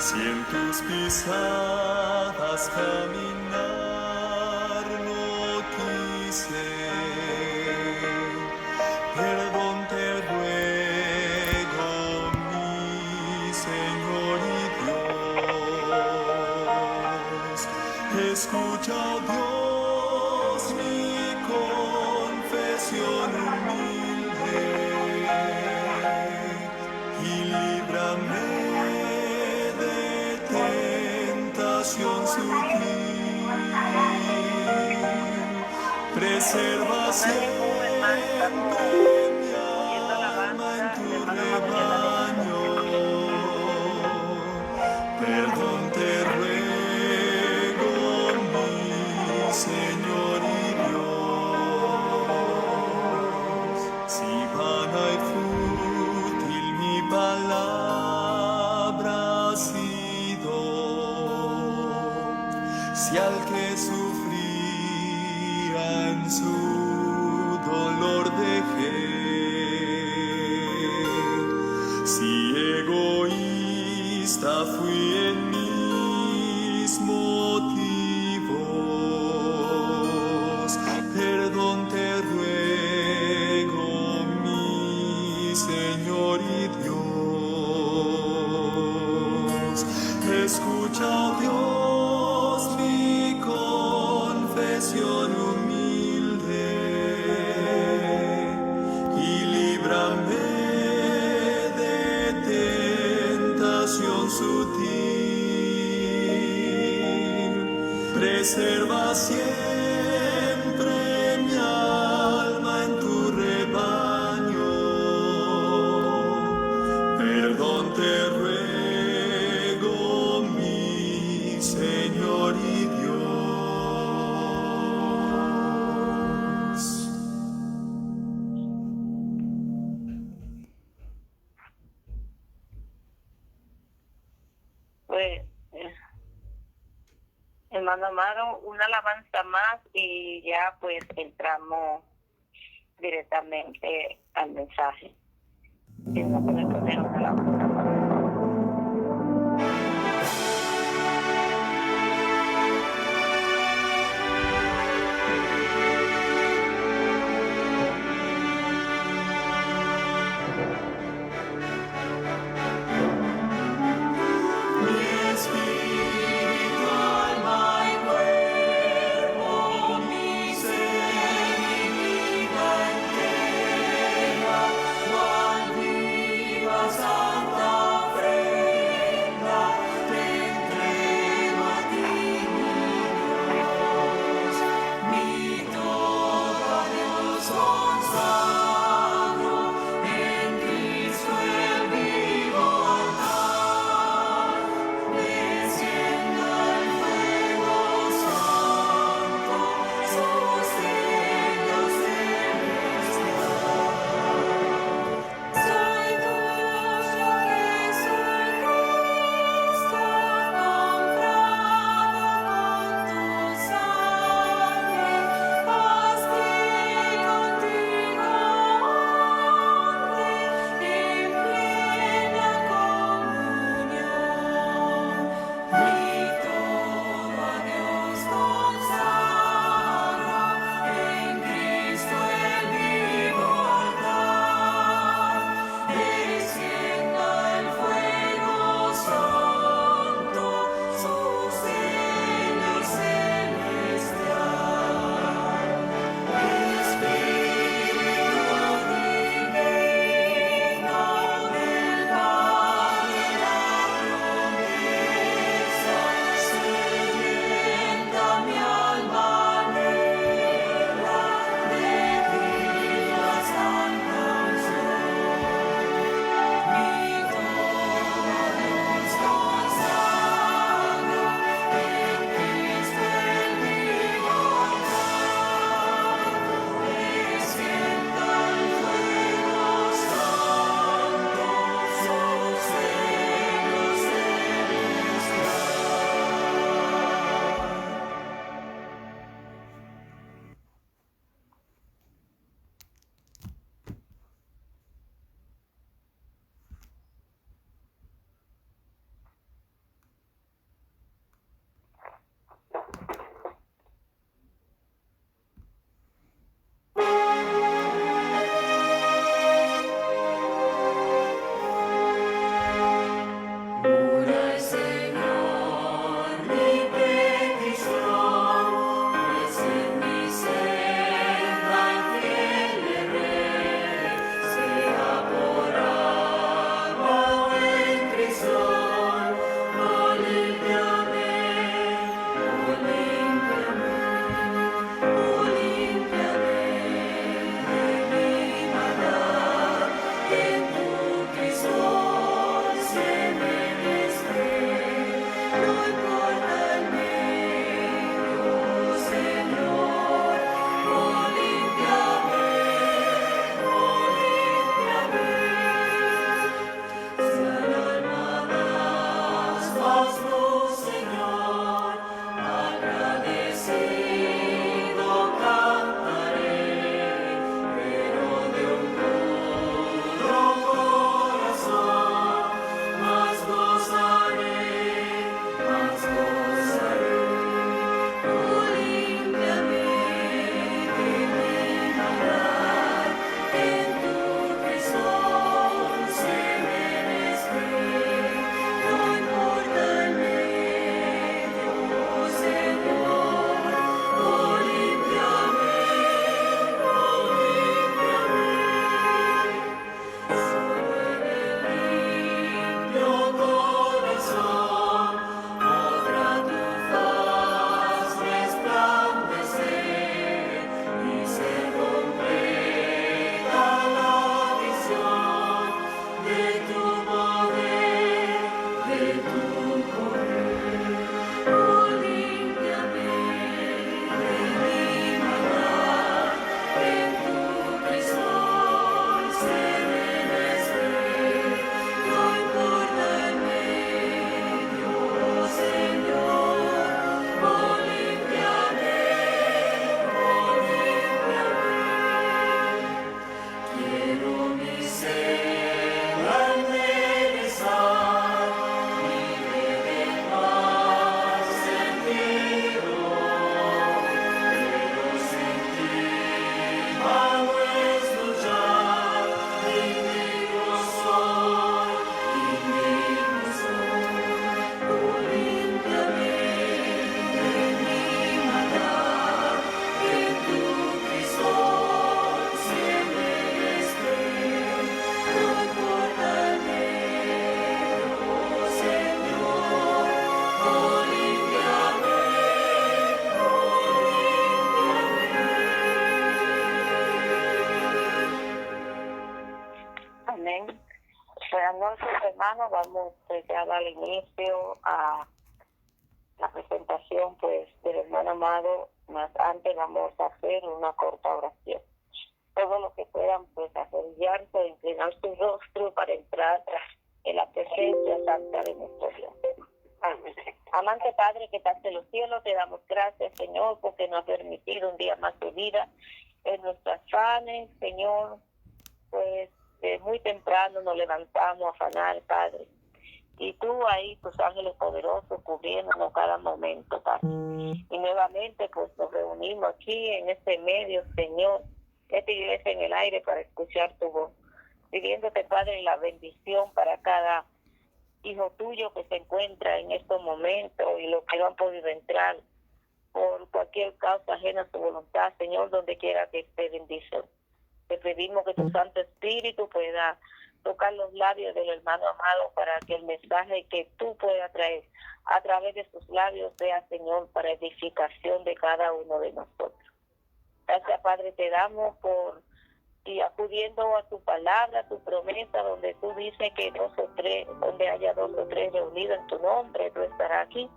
Si en tus pisadas caminar no quise, perdón te ruego, mi Señor y Dios. Escucha, oh Dios, mi confesión humilde y líbrame de tentación sutil. Preserva siempre mi alma en tu rebaño. Perdón te ruego, mi Señor y Dios. Si vana y fútil mi palabra ha sido, si al que sufría en su dolor dejé, si egoísta fui en mis motivos, perdón te ruego, mi Señor y Dios. Escucha, oh Dios, mi confesión humilde y líbrame de tentación sutil. Preserva siempre mi alma en tu rebaño. Perdón te ruego, mi Señor y Dios. Pues, hermano Amaro, una alabanza más y ya pues entramos directamente al mensaje. Si no puede poner una alabanza más. Mi espíritu, alma y cuerpo, mi ser y vida entera, cual viva santa ofrenda. Buenas noches, hermanos. Vamos ya a dar inicio a la presentación pues del hermano amado. Más antes vamos a hacer una corta oración. Todos los que puedan pues arrodillarse o inclinar su rostro para entrar en la presencia santa de nuestro Dios. Amén. Amante Padre que estás en los cielos, te damos gracias, Señor, porque nos has permitido un día más de vida en nuestras afanes, Señor. Pues muy temprano nos levantamos a afanar, Padre. Y tú ahí, tus ángeles poderosos, cubriéndonos cada momento, Padre. Y nuevamente pues nos reunimos aquí en este medio, Señor, esta iglesia en el aire para escuchar tu voz. Pidiéndote, Padre, la bendición para cada hijo tuyo que se encuentra en estos momentos y los que no han podido entrar por cualquier causa ajena a su voluntad, Señor, donde quiera que esté, bendición. Te pedimos que tu Santo Espíritu pueda tocar los labios del hermano amado para que el mensaje que tú puedas traer a través de sus labios sea, Señor, para edificación de cada uno de nosotros. Gracias, Padre, te damos por y acudiendo a tu palabra, a tu promesa, donde tú dices que donde haya 2 o 3 reunidos en tu nombre, tú estarás aquí.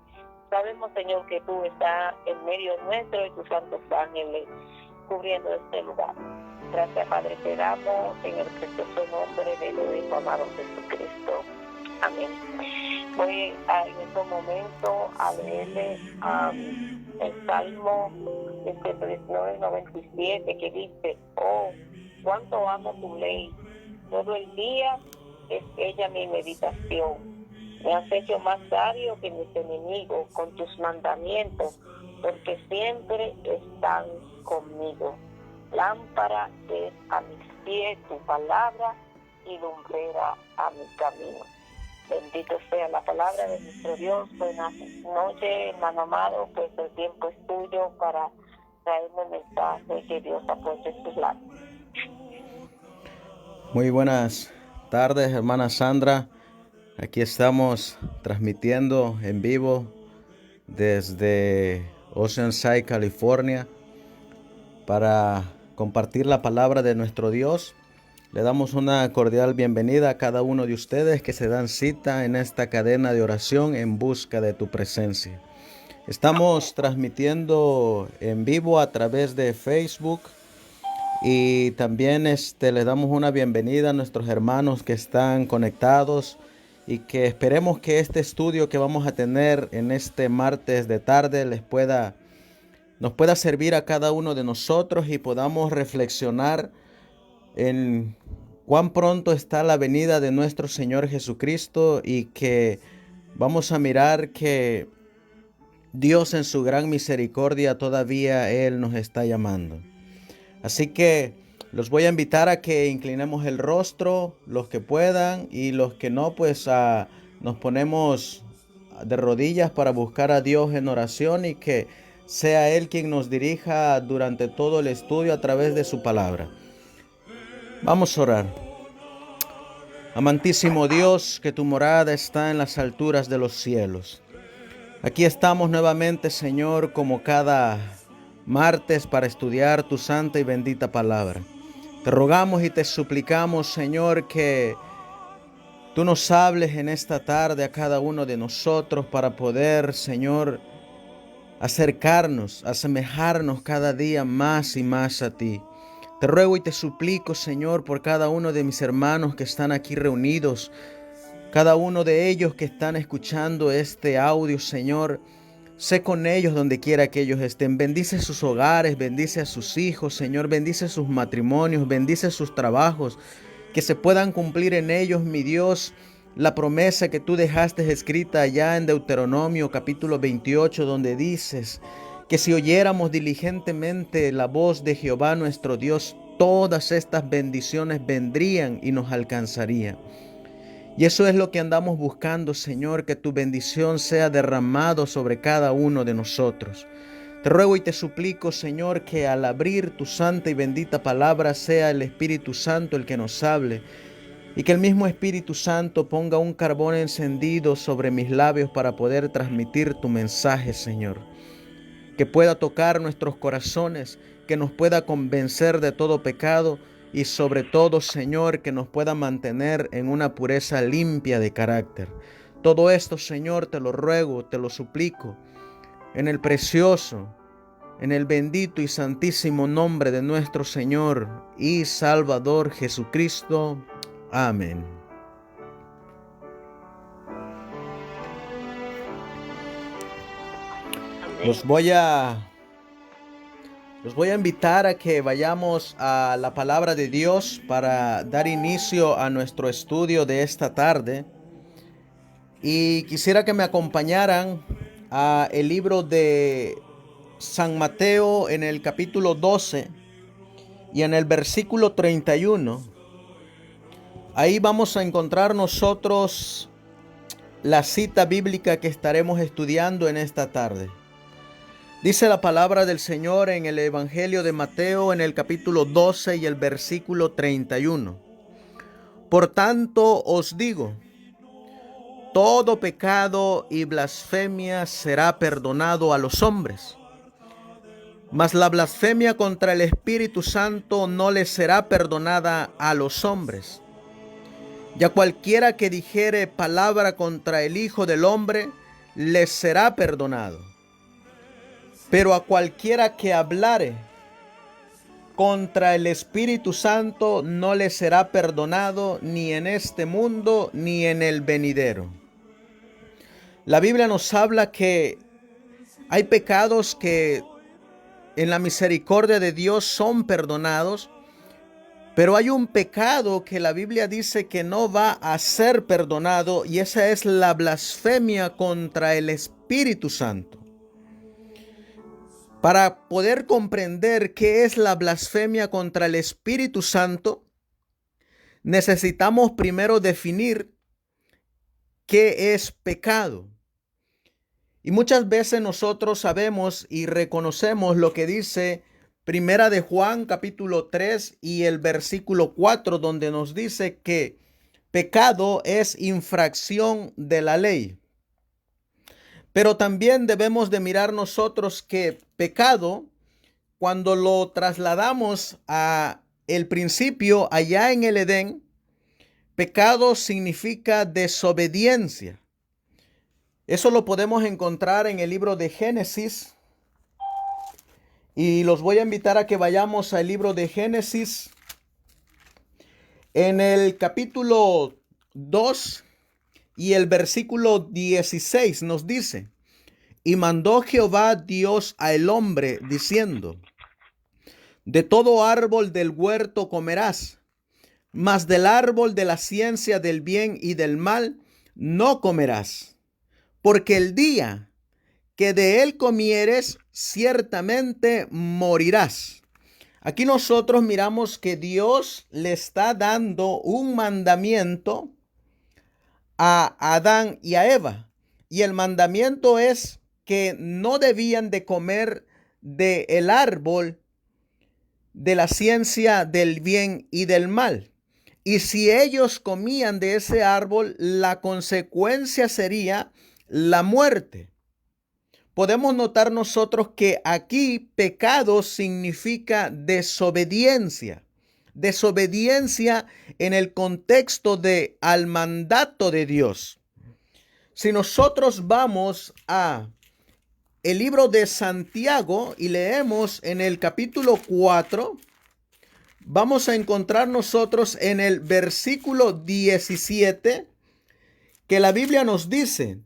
Sabemos, Señor, que tú estás en medio nuestro y tus santos ángeles cubriendo este lugar. Gracias, Padre, te damos en el precioso nombre de tu Hijo amado Jesucristo. Amén. Voy en estos momentos a leerle el Salmo 19:97 que dice: oh, cuánto amo tu ley, todo el día es ella mi meditación. Me has hecho más sabio que mis enemigos con tus mandamientos, porque siempre están conmigo. Lámpara es a mis pies tu palabra y lumbrera a mi camino. Bendito sea la palabra de nuestro Dios. Buenas noches, hermano amado, pues el tiempo es tuyo para traerme el mensaje que Dios ha puesto en tus labios. Muy buenas tardes, hermana Sandra. Aquí estamos transmitiendo en vivo desde Oceanside, California, para compartir la palabra de nuestro Dios. Le damos una cordial bienvenida a cada uno de ustedes que se dan cita en esta cadena de oración en busca de tu presencia. Estamos transmitiendo en vivo a través de Facebook. Y también les damos una bienvenida a nuestros hermanos que están conectados y que esperemos que este estudio que vamos a tener en este martes de tarde nos pueda servir a cada uno de nosotros y podamos reflexionar en cuán pronto está la venida de nuestro Señor Jesucristo y que vamos a mirar que Dios en su gran misericordia todavía Él nos está llamando. Así que los voy a invitar a que inclinemos el rostro, los que puedan, y los que no, pues nos ponemos de rodillas para buscar a Dios en oración y que sea Él quien nos dirija durante todo el estudio a través de su palabra. Vamos a orar. Amantísimo Dios, que tu morada está en las alturas de los cielos. Aquí estamos nuevamente, Señor, como cada martes para estudiar tu santa y bendita palabra. Te rogamos y te suplicamos, Señor, que tú nos hables en esta tarde a cada uno de nosotros para poder, Señor, acercarnos, asemejarnos cada día más y más a ti. Te ruego y te suplico, Señor, por cada uno de mis hermanos que están aquí reunidos, cada uno de ellos que están escuchando este audio, Señor. Sé con ellos donde quiera que ellos estén. Bendice sus hogares, bendice a sus hijos, Señor. Bendice sus matrimonios, bendice sus trabajos. Que se puedan cumplir en ellos, mi Dios, la promesa que tú dejaste escrita allá en Deuteronomio capítulo 28, donde dices que si oyéramos diligentemente la voz de Jehová nuestro Dios, todas estas bendiciones vendrían y nos alcanzarían. Y eso es lo que andamos buscando, Señor, que tu bendición sea derramado sobre cada uno de nosotros. Te ruego y te suplico, Señor, que al abrir tu santa y bendita palabra sea el Espíritu Santo el que nos hable y que el mismo Espíritu Santo ponga un carbón encendido sobre mis labios para poder transmitir tu mensaje, Señor. Que pueda tocar nuestros corazones, que nos pueda convencer de todo pecado y sobre todo, Señor, que nos pueda mantener en una pureza limpia de carácter. Todo esto, Señor, te lo ruego, te lo suplico, en el precioso, en el bendito y santísimo nombre de nuestro Señor y Salvador Jesucristo. Amén. Amén. Los voy a invitar a que vayamos a la palabra de Dios para dar inicio a nuestro estudio de esta tarde. Y quisiera que me acompañaran a el libro de San Mateo en el capítulo 12 y en el versículo 31. Ahí vamos a encontrar nosotros la cita bíblica que estaremos estudiando en esta tarde. Dice la palabra del Señor en el Evangelio de Mateo en el capítulo 12 y el versículo 31. Por tanto os digo, todo pecado y blasfemia será perdonado a los hombres, mas la blasfemia contra el Espíritu Santo no les será perdonada a los hombres. Y a cualquiera que dijere palabra contra el Hijo del Hombre, les será perdonado. Pero a cualquiera que hablare contra el Espíritu Santo, no le será perdonado ni en este mundo ni en el venidero. La Biblia nos habla que hay pecados que en la misericordia de Dios son perdonados, pero hay un pecado que la Biblia dice que no va a ser perdonado, y esa es la blasfemia contra el Espíritu Santo. Para poder comprender qué es la blasfemia contra el Espíritu Santo, necesitamos primero definir qué es pecado. Y muchas veces nosotros sabemos y reconocemos lo que dice Primera de Juan capítulo 3 y el versículo 4, donde nos dice que pecado es infracción de la ley. Pero también debemos de mirar nosotros que pecado, cuando lo trasladamos a el principio allá en el Edén, pecado significa desobediencia. Eso lo podemos encontrar en el libro de Génesis. Y los voy a invitar a que vayamos al libro de Génesis. En el capítulo 2 y el versículo 16 nos dice: y mandó Jehová Dios al hombre diciendo: de todo árbol del huerto comerás, mas del árbol de la ciencia del bien y del mal no comerás. Porque el día que de él comieres, ciertamente morirás. Aquí nosotros miramos que Dios le está dando un mandamiento a Adán y a Eva. Y el mandamiento es que no debían de comer del árbol de la ciencia del bien y del mal. Y si ellos comían de ese árbol, la consecuencia sería la muerte. Podemos notar nosotros que aquí pecado significa desobediencia. Desobediencia en el contexto de al mandato de Dios. Si nosotros vamos a el libro de Santiago y leemos en el capítulo 4, vamos a encontrar nosotros en el versículo 17 que la Biblia nos dice: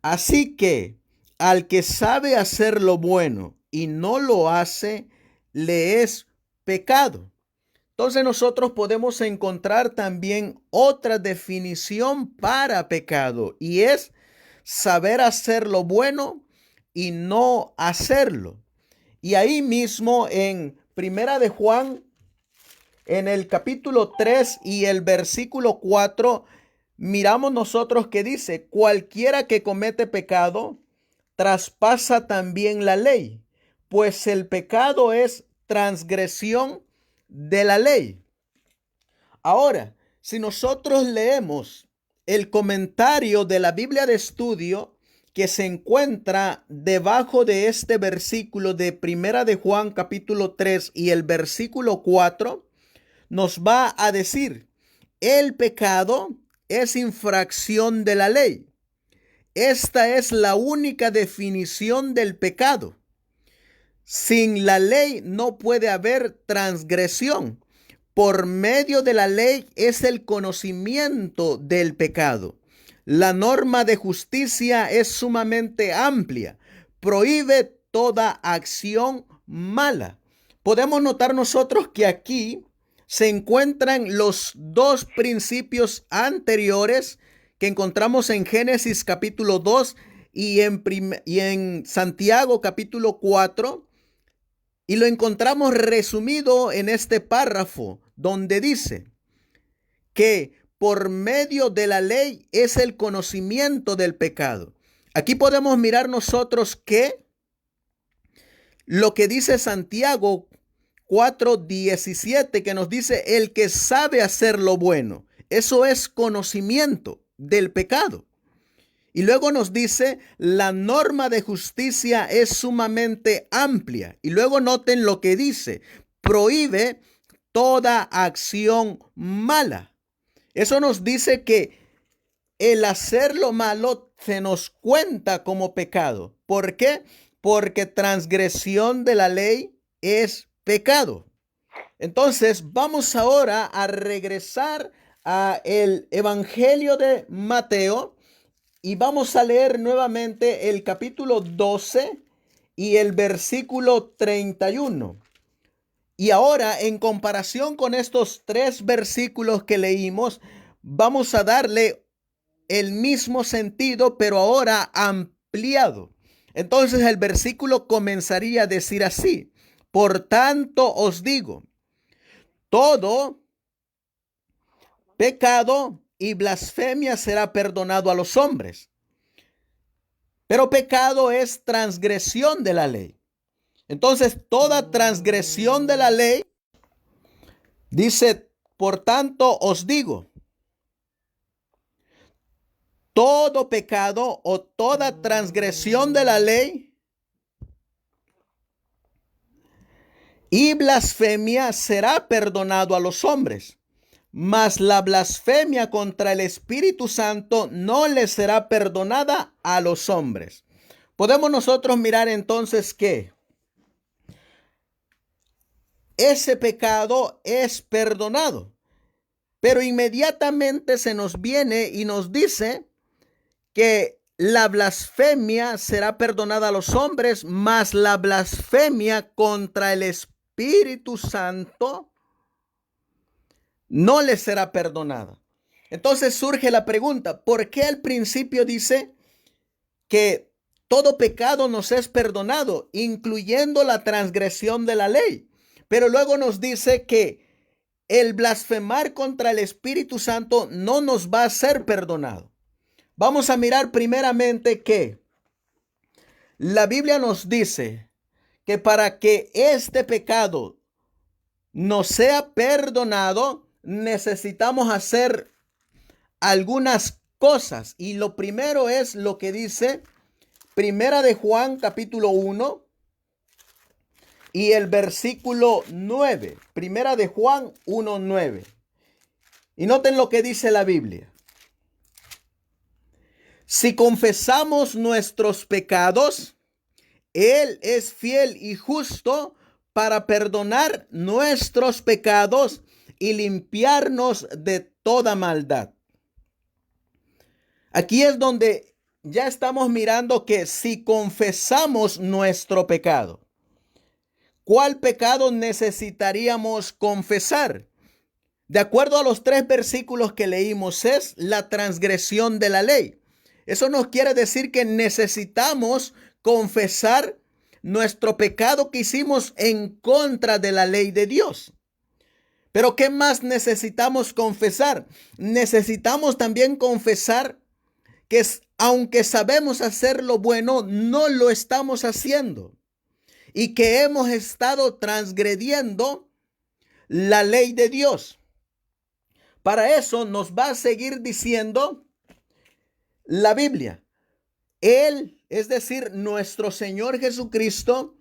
así que al que sabe hacer lo bueno y no lo hace, le es pecado. Entonces nosotros podemos encontrar también otra definición para pecado, y es saber hacer lo bueno y no hacerlo. Y ahí mismo en Primera de Juan, en el capítulo 3 y el versículo 4, miramos nosotros que dice: cualquiera que comete pecado traspasa también la ley, pues el pecado es transgresión de la ley. Ahora, si nosotros leemos el comentario de la Biblia de estudio que se encuentra debajo de este versículo de Primera de Juan capítulo 3 y el versículo 4, nos va a decir, el pecado es infracción de la ley. Esta es la única definición del pecado. Sin la ley no puede haber transgresión. Por medio de la ley es el conocimiento del pecado. La norma de justicia es sumamente amplia. Prohíbe toda acción mala. Podemos notar nosotros que aquí se encuentran los dos principios anteriores que encontramos en Génesis capítulo 2 y en Santiago capítulo 4. Y lo encontramos resumido en este párrafo donde dice que por medio de la ley es el conocimiento del pecado. Aquí podemos mirar nosotros que lo que dice Santiago 4:17, que nos dice el que sabe hacer lo bueno. Eso es conocimiento del pecado. Y luego nos dice, la norma de justicia es sumamente amplia. Y luego noten lo que dice, prohíbe toda acción mala. Eso nos dice que el hacer lo malo se nos cuenta como pecado. ¿Por qué? Porque transgresión de la ley es pecado. Entonces, vamos ahora a regresar a el Evangelio de Mateo. Y vamos a leer nuevamente el capítulo 12 y el versículo 31. Y ahora, en comparación con estos 3 versículos que leímos, vamos a darle el mismo sentido, pero ahora ampliado. Entonces el versículo comenzaría a decir así: por tanto os digo, todo pecado y blasfemia será perdonado a los hombres. Pero pecado es transgresión de la ley. Entonces, toda transgresión de la ley, dice, por tanto os digo, todo pecado o toda transgresión de la ley y blasfemia será perdonado a los hombres. Mas la blasfemia contra el Espíritu Santo no le será perdonada a los hombres. Podemos nosotros mirar entonces que ese pecado es perdonado, pero inmediatamente se nos viene y nos dice que la blasfemia será perdonada a los hombres, mas la blasfemia contra el Espíritu Santo no les será perdonada. Entonces surge la pregunta, ¿por qué al principio dice que todo pecado nos es perdonado, incluyendo la transgresión de la ley? Pero luego nos dice que el blasfemar contra el Espíritu Santo no nos va a ser perdonado. Vamos a mirar primeramente que la Biblia nos dice que para que este pecado nos sea perdonado, necesitamos hacer algunas cosas. Y lo primero es lo que dice Primera de Juan capítulo 1 y el versículo 9. Primera de Juan 1:9. Y noten lo que dice la Biblia. Si confesamos nuestros pecados, Él es fiel y justo para perdonar nuestros pecados y limpiarnos de toda maldad. Aquí es donde ya estamos mirando que si confesamos nuestro pecado, ¿cuál pecado necesitaríamos confesar? De acuerdo a los 3 versículos que leímos, es la transgresión de la ley. Eso nos quiere decir que necesitamos confesar nuestro pecado que hicimos en contra de la ley de Dios. Pero ¿qué más necesitamos confesar? Necesitamos también confesar que aunque sabemos hacer lo bueno, no lo estamos haciendo. Y que hemos estado transgrediendo la ley de Dios. Para eso nos va a seguir diciendo la Biblia. Él, es decir, nuestro Señor Jesucristo,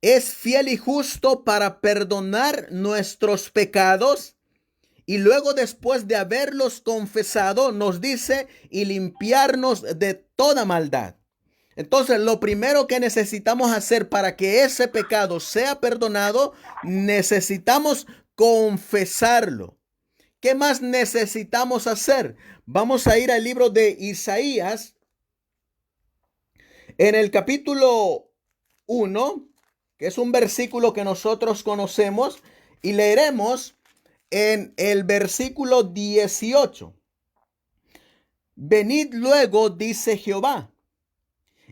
es fiel y justo para perdonar nuestros pecados Y luego, después de haberlos confesado, nos dice, y limpiarnos de toda maldad. Entonces, lo primero que necesitamos hacer para que ese pecado sea perdonado, necesitamos confesarlo. ¿Qué más necesitamos hacer? Vamos a ir al libro de Isaías, en el capítulo 1, que es un versículo que nosotros conocemos, y leeremos en el versículo 18. Venid luego, dice Jehová,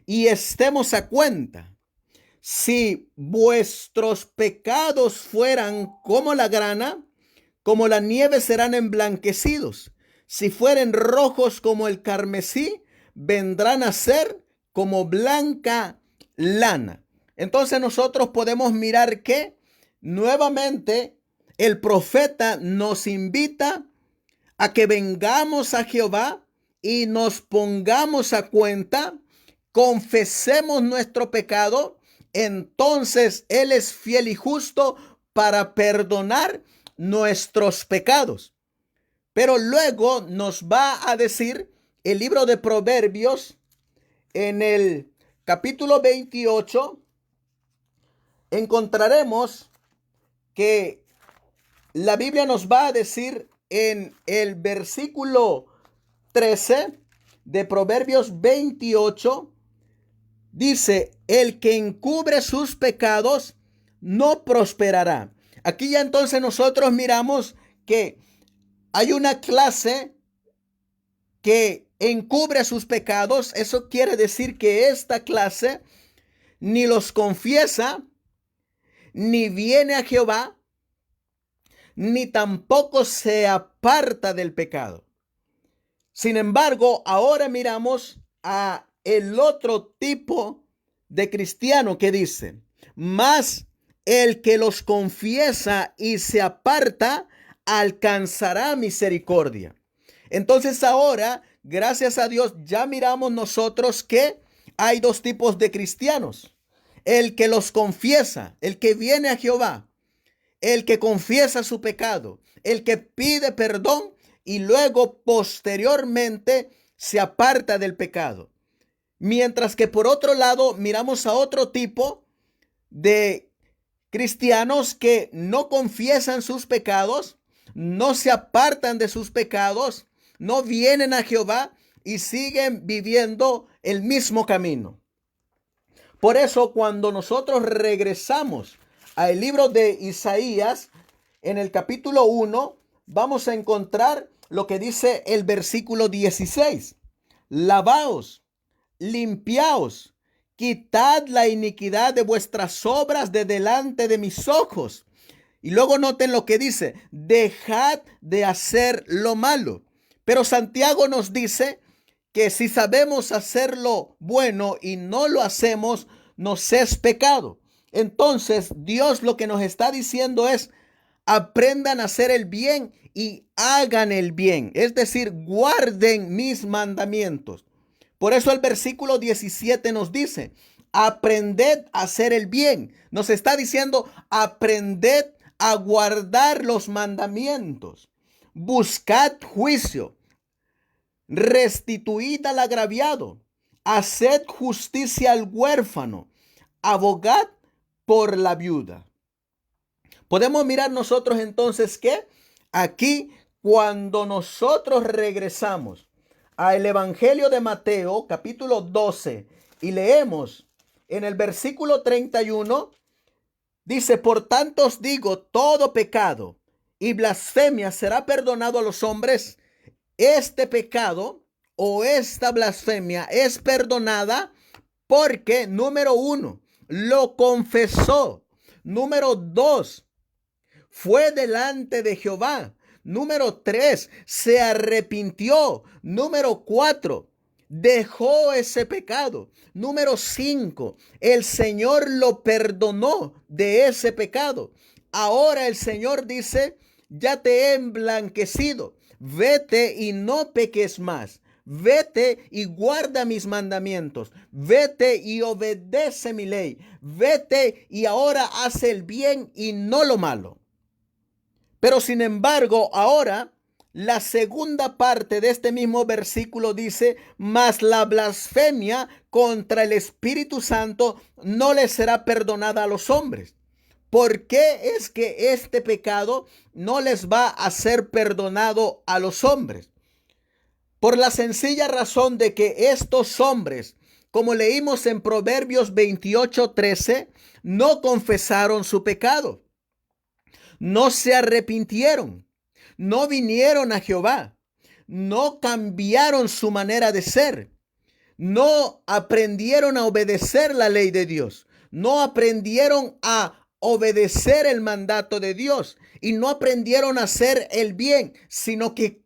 y estemos a cuenta. Si vuestros pecados fueran como la grana, como la nieve serán emblanquecidos. Si fueren rojos como el carmesí, vendrán a ser como blanca lana. Entonces nosotros podemos mirar que nuevamente el profeta nos invita a que vengamos a Jehová y nos pongamos a cuenta, confesemos nuestro pecado. Entonces Él es fiel y justo para perdonar nuestros pecados. Pero luego nos va a decir el libro de Proverbios, en el capítulo 28, encontraremos que la Biblia nos va a decir en el versículo 13 de Proverbios 28, dice, el que encubre sus pecados no prosperará. Aquí ya entonces nosotros miramos que hay una clase que encubre sus pecados. Eso quiere decir que esta clase ni los confiesa, ni viene a Jehová, ni tampoco se aparta del pecado. Sin embargo, ahora miramos a el otro tipo de cristiano que dice, mas el que los confiesa y se aparta alcanzará misericordia. Entonces ahora, gracias a Dios, ya miramos nosotros que hay dos tipos de cristianos. El que los confiesa, el que viene a Jehová, el que confiesa su pecado, el que pide perdón y luego posteriormente se aparta del pecado. Mientras que por otro lado miramos a otro tipo de cristianos que no confiesan sus pecados, no se apartan de sus pecados, no vienen a Jehová y siguen viviendo el mismo camino. Por eso cuando nosotros regresamos al libro de Isaías, en el capítulo 1, vamos a encontrar lo que dice el versículo 16. Lavaos, limpiaos, quitad la iniquidad de vuestras obras de delante de mis ojos. Y luego noten lo que dice, dejad de hacer lo malo. Pero Santiago nos dice que si sabemos hacer lo bueno y no lo hacemos, nos es pecado. Entonces Dios lo que nos está diciendo es, aprendan a hacer el bien y hagan el bien. Es decir, guarden mis mandamientos. Por eso el versículo 17 nos dice, aprended a hacer el bien. Nos está diciendo, aprended a guardar los mandamientos. Buscad juicio, restituid al agraviado, haced justicia al huérfano, abogad por la viuda. Podemos mirar nosotros entonces que aquí cuando nosotros regresamos al Evangelio de Mateo capítulo 12 y leemos en el versículo 31, dice, por tanto os digo, todo pecado y blasfemia será perdonado a los hombres. Este pecado o esta blasfemia es perdonada porque, número 1, lo confesó. Número 2, fue delante de Jehová. Número 3, se arrepintió. Número 4, dejó ese pecado. Número 5, el Señor lo perdonó de ese pecado. Ahora el Señor dice, ya te he emblanquecido. Vete y no peques más. Vete y guarda mis mandamientos. Vete y obedece mi ley. Vete y ahora haz el bien y no lo malo. Pero sin embargo, ahora la segunda parte de este mismo versículo dice, mas la blasfemia contra el Espíritu Santo no le será perdonada a los hombres. ¿Por qué es que este pecado no les va a ser perdonado a los hombres? Por la sencilla razón de que estos hombres, como leímos en Proverbios 28:13, no confesaron su pecado, no se arrepintieron, no vinieron a Jehová, no cambiaron su manera de ser, no aprendieron a obedecer la ley de Dios, no aprendieron a obedecer el mandato de Dios y no aprendieron a hacer el bien, sino que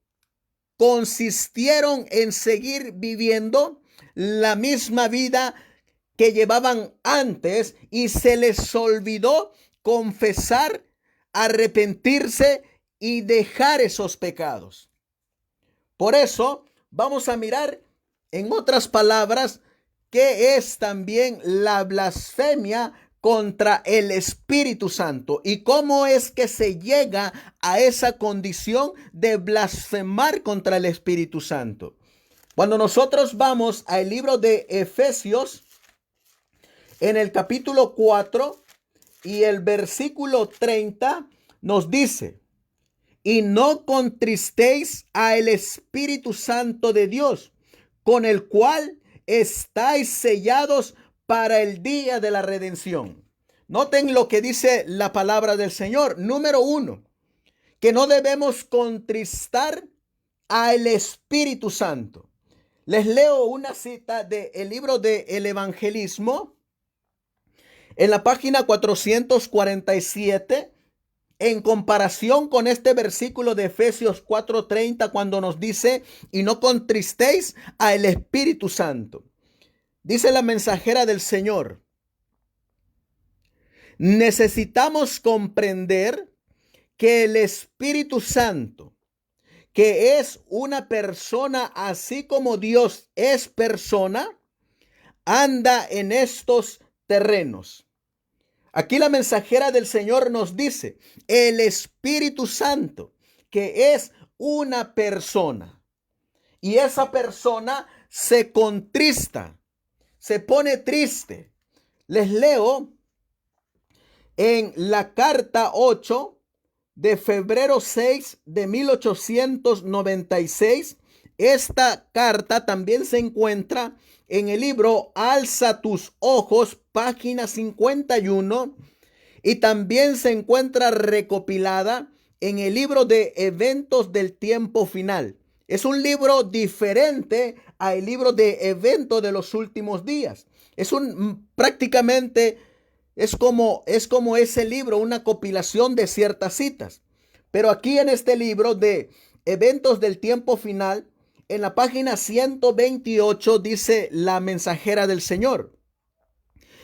consistieron en seguir viviendo la misma vida que llevaban antes y se les olvidó confesar, arrepentirse y dejar esos pecados. Por eso vamos a mirar en otras palabras qué es también la blasfemia contra el Espíritu Santo y cómo es que se llega a esa condición de blasfemar contra el Espíritu Santo. Cuando nosotros vamos al libro de Efesios, en el capítulo 4 y el versículo 30 nos dice, y no contristéis al Espíritu Santo de Dios, con el cual estáis sellados para el día de la redención. Noten lo que dice la palabra del Señor. Número 1, que no debemos contristar al Espíritu Santo. Les leo una cita del libro del Evangelismo en la página 447, en comparación con este versículo de Efesios 4:30, cuando nos dice, y no contristéis al Espíritu Santo. Dice la mensajera del Señor, necesitamos comprender que el Espíritu Santo, que es una persona así como Dios es persona, anda en estos terrenos. Aquí la mensajera del Señor nos dice, el Espíritu Santo, que es una persona, y esa persona se contrista, se pone triste. Les leo en la carta 8 de febrero 6 de 1896. Esta carta también se encuentra en el libro Alza tus ojos, página 51, y también se encuentra recopilada en el libro de Eventos del Tiempo Final. Es un libro diferente al libro de Eventos de los Últimos Días. Prácticamente es como ese libro, una compilación de ciertas citas. Pero aquí en este libro de Eventos del Tiempo Final, en la página 128 dice la mensajera del Señor,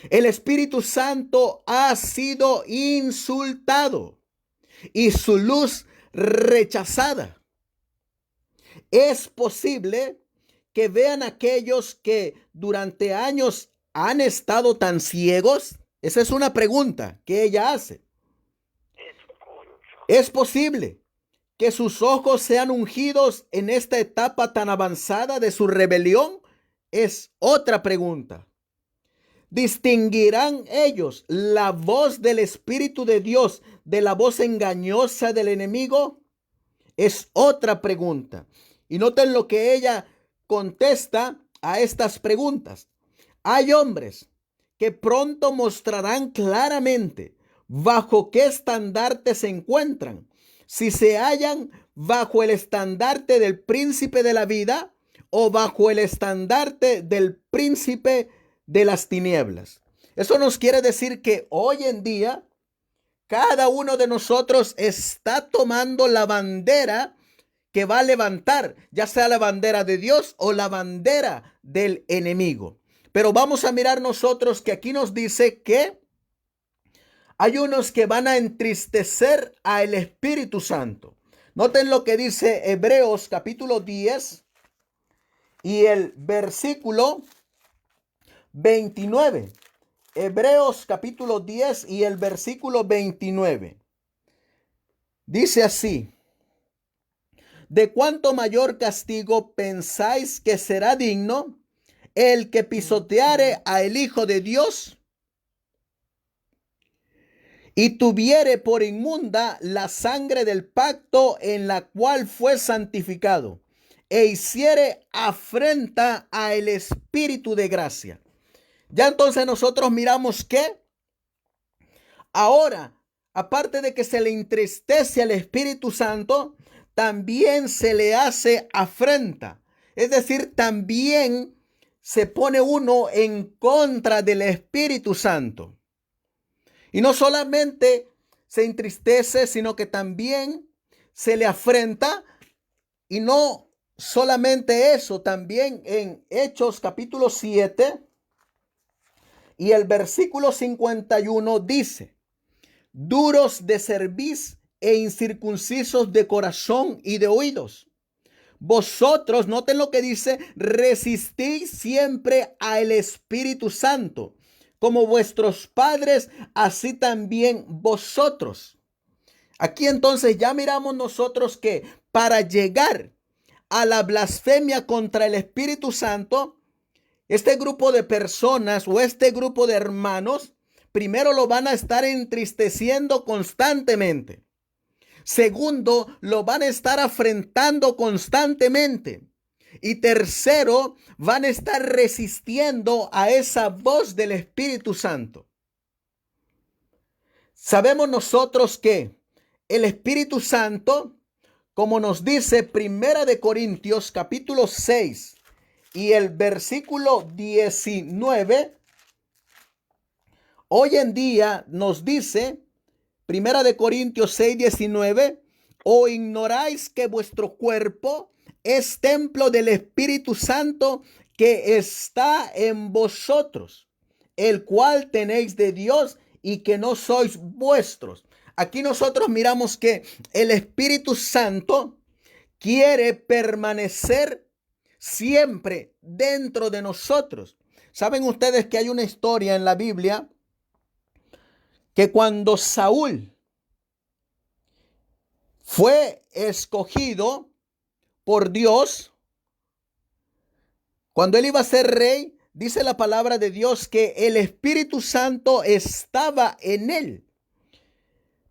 el Espíritu Santo ha sido insultado y su luz rechazada. Es posible que vean aquellos que durante años han estado tan ciegos. Esa es una pregunta que ella hace. Es posible que sus ojos sean ungidos en esta etapa tan avanzada de su rebelión. Es otra pregunta. ¿Distinguirán ellos la voz del Espíritu de Dios de la voz engañosa del enemigo? Es otra pregunta. Y noten lo que ella contesta a estas preguntas. Hay hombres que pronto mostrarán claramente bajo qué estandarte se encuentran, si se hallan bajo el estandarte del príncipe de la vida o bajo el estandarte del príncipe de las tinieblas. Eso nos quiere decir que hoy en día cada uno de nosotros está tomando la bandera que va a levantar, ya sea la bandera de Dios o la bandera del enemigo. Pero vamos a mirar nosotros que aquí nos dice que hay unos que van a entristecer al Espíritu Santo. Noten lo que dice Hebreos capítulo 10 y el versículo 29. Hebreos capítulo 10 y el versículo 29. Dice así: ¿de cuánto mayor castigo pensáis que será digno el que pisoteare al Hijo de Dios y tuviere por inmunda la sangre del pacto en la cual fue santificado, e hiciere afrenta al Espíritu de gracia? Ya entonces nosotros miramos que ahora, aparte de que se le entristece al Espíritu Santo, también se le hace afrenta. Es decir, también se pone uno en contra del Espíritu Santo. Y no solamente se entristece, sino que también se le afrenta. Y no solamente eso, también en Hechos capítulo 7 y el versículo 51 dice: duros de cerviz e incircuncisos de corazón y de oídos. Vosotros, noten lo que dice, resistís siempre al Espíritu Santo, como vuestros padres, así también vosotros. Aquí entonces ya miramos nosotros que para llegar a la blasfemia contra el Espíritu Santo, este grupo de personas o este grupo de hermanos, primero lo van a estar entristeciendo constantemente. Segundo, lo van a estar afrentando constantemente. Y tercero, van a estar resistiendo a esa voz del Espíritu Santo. Sabemos nosotros que el Espíritu Santo, como nos dice Primera de Corintios capítulo 6 y el versículo 19, hoy en día nos dice Primera de Corintios 6, 19, ¿o ignoráis que vuestro cuerpo es templo del Espíritu Santo que está en vosotros, el cual tenéis de Dios y que no sois vuestros? Aquí nosotros miramos que el Espíritu Santo quiere permanecer siempre dentro de nosotros. ¿Saben ustedes que hay una historia en la Biblia que cuando Saúl fue escogido por Dios, cuando él iba a ser rey, dice la palabra de Dios que el Espíritu Santo estaba en él?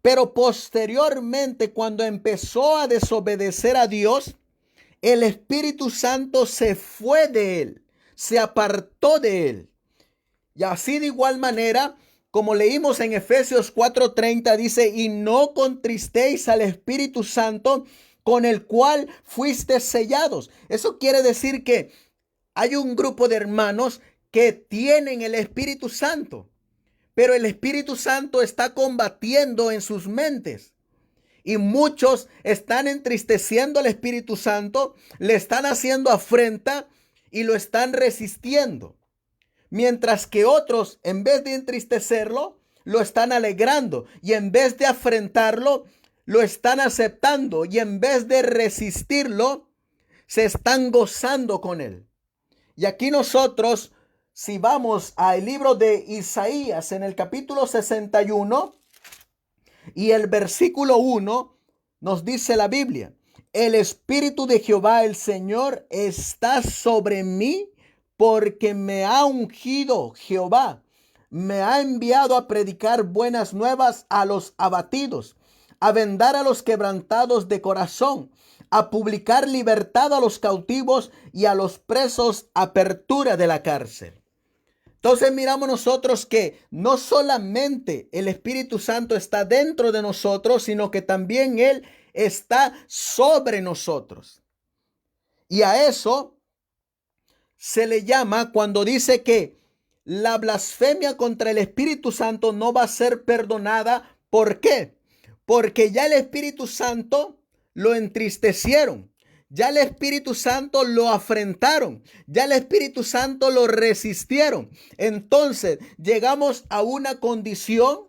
Pero posteriormente, cuando empezó a desobedecer a Dios, el Espíritu Santo se fue de él, se apartó de él. Y así de igual manera, como leímos en Efesios 4:30, dice: y no contristéis al Espíritu Santo, con el cual fuiste sellados. Eso quiere decir que hay un grupo de hermanos que tienen el Espíritu Santo, pero el Espíritu Santo está combatiendo en sus mentes. Y muchos están entristeciendo al Espíritu Santo, le están haciendo afrenta y lo están resistiendo. Mientras que otros, en vez de entristecerlo, lo están alegrando. Y en vez de afrentarlo, lo están aceptando. Y en vez de resistirlo, se están gozando con él. Y aquí nosotros, si vamos al libro de Isaías en el capítulo 61 y el versículo 1, nos dice la Biblia: el Espíritu de Jehová el Señor está sobre mí, porque me ha ungido Jehová, me ha enviado a predicar buenas nuevas a los abatidos, a vendar a los quebrantados de corazón, a publicar libertad a los cautivos y a los presos apertura de la cárcel. Entonces miramos nosotros que no solamente el Espíritu Santo está dentro de nosotros, sino que también Él está sobre nosotros. Y a eso se le llama cuando dice que la blasfemia contra el Espíritu Santo no va a ser perdonada. ¿Por qué? Porque ya el Espíritu Santo lo entristecieron. Ya el Espíritu Santo lo afrentaron. Ya el Espíritu Santo lo resistieron. Entonces llegamos a una condición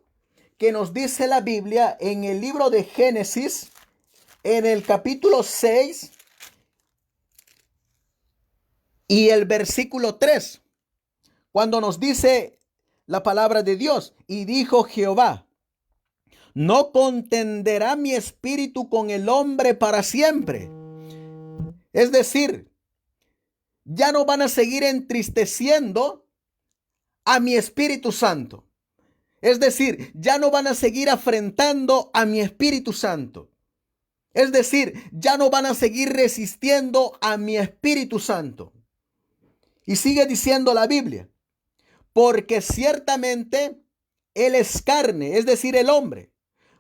que nos dice la Biblia en el libro de Génesis, en el capítulo 6 y el versículo 3. Cuando nos dice la palabra de Dios: y dijo Jehová, no contenderá mi espíritu con el hombre para siempre. Es decir, ya no van a seguir entristeciendo a mi Espíritu Santo. Es decir, ya no van a seguir afrentando a mi Espíritu Santo. Es decir, ya no van a seguir resistiendo a mi Espíritu Santo. Y sigue diciendo la Biblia, porque ciertamente él es carne, es decir, el hombre,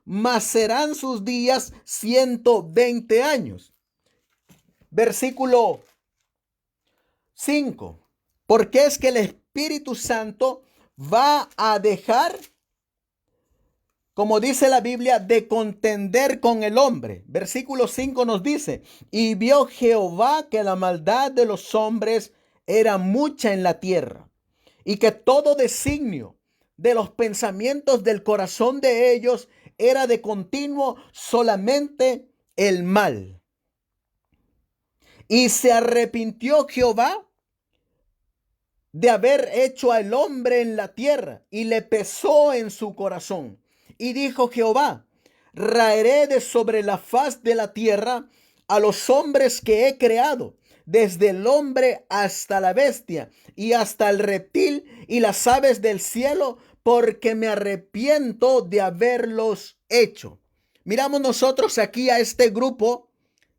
mas serán sus días 120 años. Versículo 5. Porque es que el Espíritu Santo va a dejar, como dice la Biblia, de contender con el hombre. Versículo 5 nos dice, y vio Jehová que la maldad de los hombres era mucha en la tierra, y que todo designio de los pensamientos del corazón de ellos era de continuo solamente el mal. Y se arrepintió Jehová de haber hecho al hombre en la tierra, y le pesó en su corazón. Y dijo Jehová, raeré de sobre la faz de la tierra a los hombres que he creado, desde el hombre hasta la bestia, y hasta el reptil y las aves del cielo, porque me arrepiento de haberlos hecho. Miramos nosotros aquí a este grupo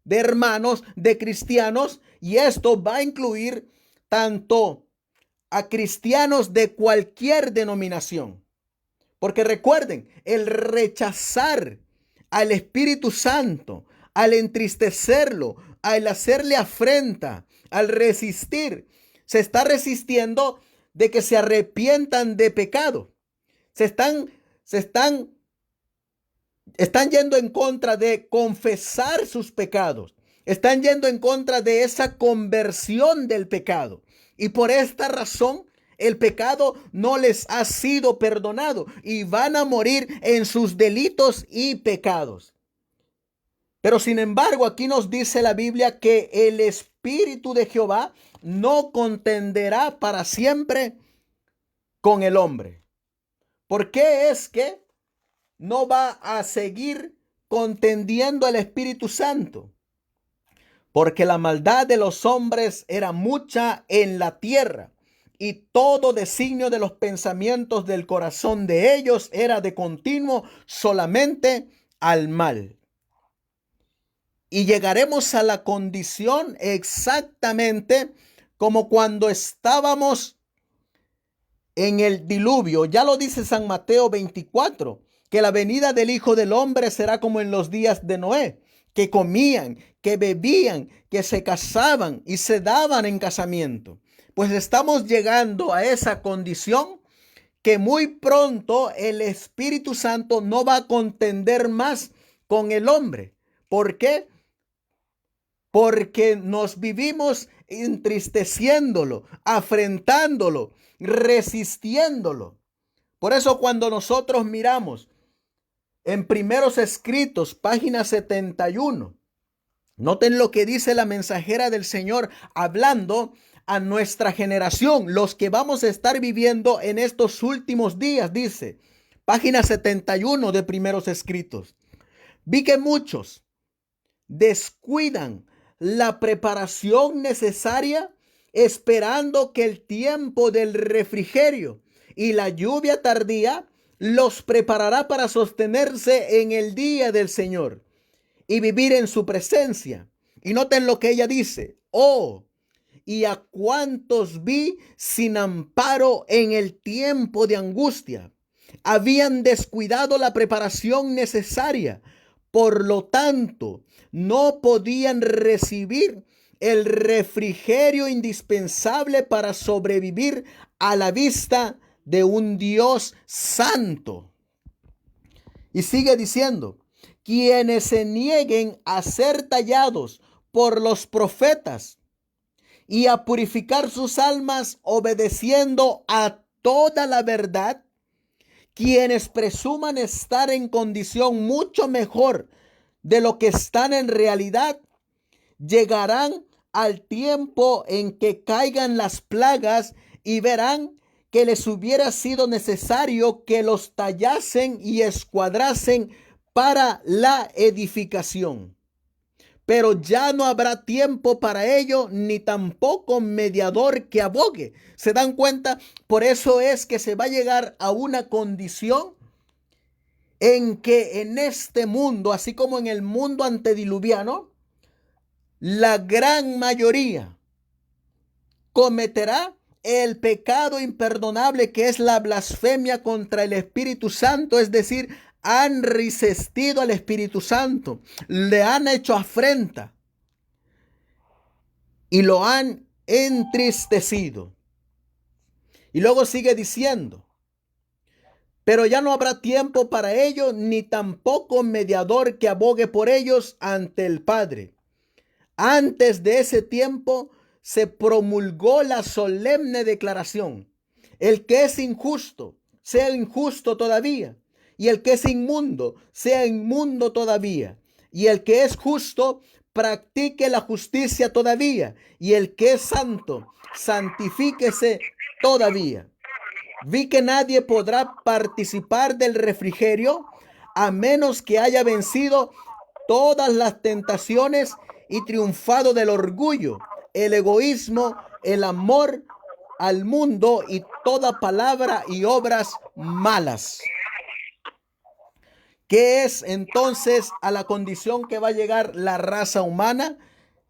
de hermanos, de cristianos, y esto va a incluir tanto a cristianos de cualquier denominación. Porque recuerden, el rechazar al Espíritu Santo, al entristecerlo, al hacerle afrenta, al resistir, se está resistiendo de que se arrepientan de pecado. Están yendo en contra de confesar sus pecados. Están yendo en contra de esa conversión del pecado. Y por esta razón, el pecado no les ha sido perdonado y van a morir en sus delitos y pecados. Pero sin embargo, aquí nos dice la Biblia que el Espíritu de Jehová no contenderá para siempre con el hombre. ¿Por qué es que no va a seguir contendiendo el Espíritu Santo? Porque la maldad de los hombres era mucha en la tierra, y todo designio de los pensamientos del corazón de ellos era de continuo solamente al mal. Y llegaremos a la condición exactamente como cuando estábamos en el diluvio. Ya lo dice San Mateo 24, que la venida del Hijo del Hombre será como en los días de Noé, que comían, que bebían, que se casaban y se daban en casamiento. Pues estamos llegando a esa condición que muy pronto el Espíritu Santo no va a contender más con el hombre. ¿Por qué? Porque nos vivimos entristeciéndolo, afrentándolo, resistiéndolo. Por eso cuando nosotros miramos en Primeros Escritos, página 71, noten lo que dice la mensajera del Señor hablando a nuestra generación, los que vamos a estar viviendo en estos últimos días. Dice, página 71 de Primeros Escritos, vi que muchos descuidan la preparación necesaria, esperando que el tiempo del refrigerio y la lluvia tardía los preparará para sostenerse en el día del Señor y vivir en su presencia. Y noten lo que ella dice, oh, y a cuántos vi sin amparo en el tiempo de angustia. Habían descuidado la preparación necesaria, por lo tanto, no podían recibir el refrigerio indispensable para sobrevivir a la vista de un Dios santo. Y sigue diciendo, quienes se nieguen a ser tallados por los profetas y a purificar sus almas obedeciendo a toda la verdad, quienes presuman estar en condición mucho mejor de lo que están en realidad, llegarán al tiempo en que caigan las plagas y verán que les hubiera sido necesario que los tallasen y escuadrasen para la edificación. Pero ya no habrá tiempo para ello, ni tampoco mediador que abogue. ¿Se dan cuenta? Por eso es que se va a llegar a una condición en que en este mundo, así como en el mundo antediluviano, la gran mayoría cometerá el pecado imperdonable que es la blasfemia contra el Espíritu Santo, es decir, han resistido al Espíritu Santo, le han hecho afrenta y lo han entristecido. Y luego sigue diciendo, pero ya no habrá tiempo para ello, ni tampoco mediador que abogue por ellos ante el Padre. Antes de ese tiempo se promulgó la solemne declaración: el que es injusto, sea injusto todavía, y el que es inmundo, sea inmundo todavía, y el que es justo, practique la justicia todavía, y el que es santo, santifíquese todavía. Vi que nadie podrá participar del refrigerio a menos que haya vencido todas las tentaciones y triunfado del orgullo, el egoísmo, el amor al mundo y toda palabra y obras malas. ¿Qué es entonces a la condición que va a llegar la raza humana?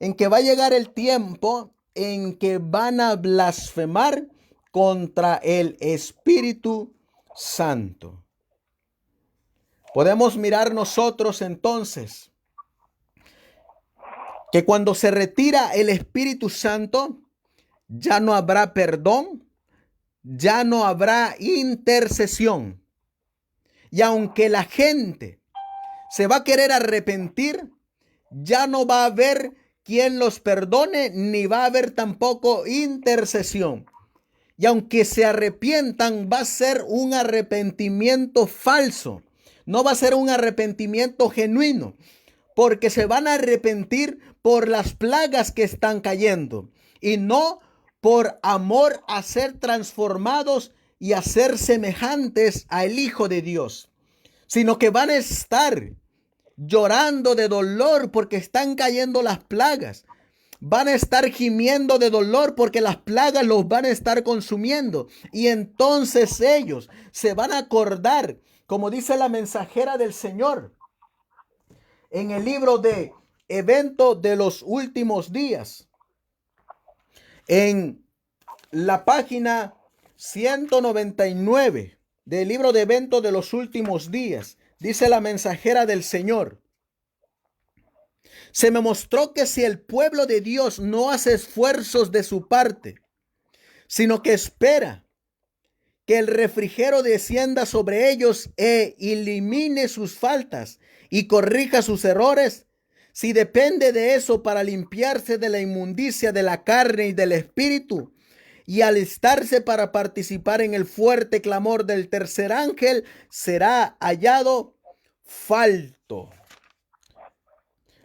En que va a llegar el tiempo en que van a blasfemar contra el Espíritu Santo. Podemos mirar nosotros entonces que cuando se retira el Espíritu Santo, ya no habrá perdón, ya no habrá intercesión. Y aunque la gente se va a querer arrepentir, ya no va a haber quien los perdone, ni va a haber tampoco intercesión. Y aunque se arrepientan, va a ser un arrepentimiento falso. No va a ser un arrepentimiento genuino, porque se van a arrepentir por las plagas que están cayendo y no por amor a ser transformados y a ser semejantes al Hijo de Dios, sino que van a estar llorando de dolor porque están cayendo las plagas. Van a estar gimiendo de dolor porque las plagas los van a estar consumiendo. Y entonces ellos se van a acordar, como dice la mensajera del Señor, en el libro de Eventos de los Últimos Días, en la página 199 del libro de Eventos de los Últimos Días, dice la mensajera del Señor: se me mostró que si el pueblo de Dios no hace esfuerzos de su parte, sino que espera que el refrigerio descienda sobre ellos e elimine sus faltas y corrija sus errores, si depende de eso para limpiarse de la inmundicia de la carne y del espíritu y alistarse para participar en el fuerte clamor del tercer ángel, será hallado falto.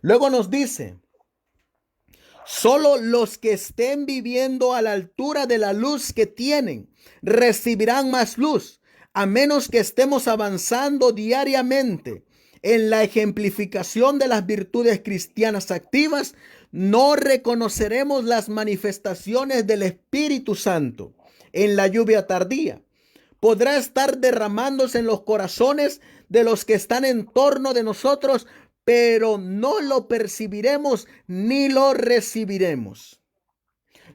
Luego nos dice: solo los que estén viviendo a la altura de la luz que tienen recibirán más luz, a menos que estemos avanzando diariamente en la ejemplificación de las virtudes cristianas activas. No reconoceremos las manifestaciones del Espíritu Santo en la lluvia tardía. Podrá estar derramándose en los corazones de los que están en torno de nosotros, pero no lo percibiremos ni lo recibiremos.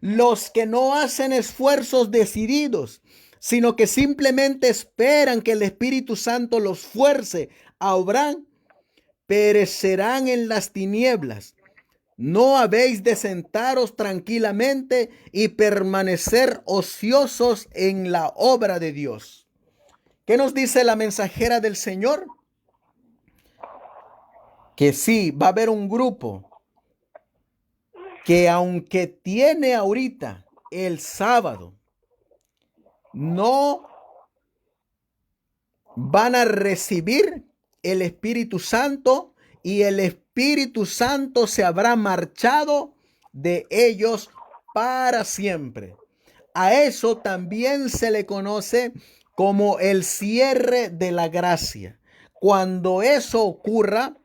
Los que no hacen esfuerzos decididos, sino que simplemente esperan que el Espíritu Santo los fuerce a obrar, perecerán en las tinieblas. ¿No habéis de sentaros tranquilamente y permanecer ociosos en la obra de Dios? ¿Qué nos dice la mensajera del Señor? Que sí, va a haber un grupo que, aunque tiene ahorita el sábado, no van a recibir el Espíritu Santo, y el Espíritu Santo se habrá marchado de ellos para siempre. A eso también se le conoce como el cierre de la gracia. Cuando eso ocurra,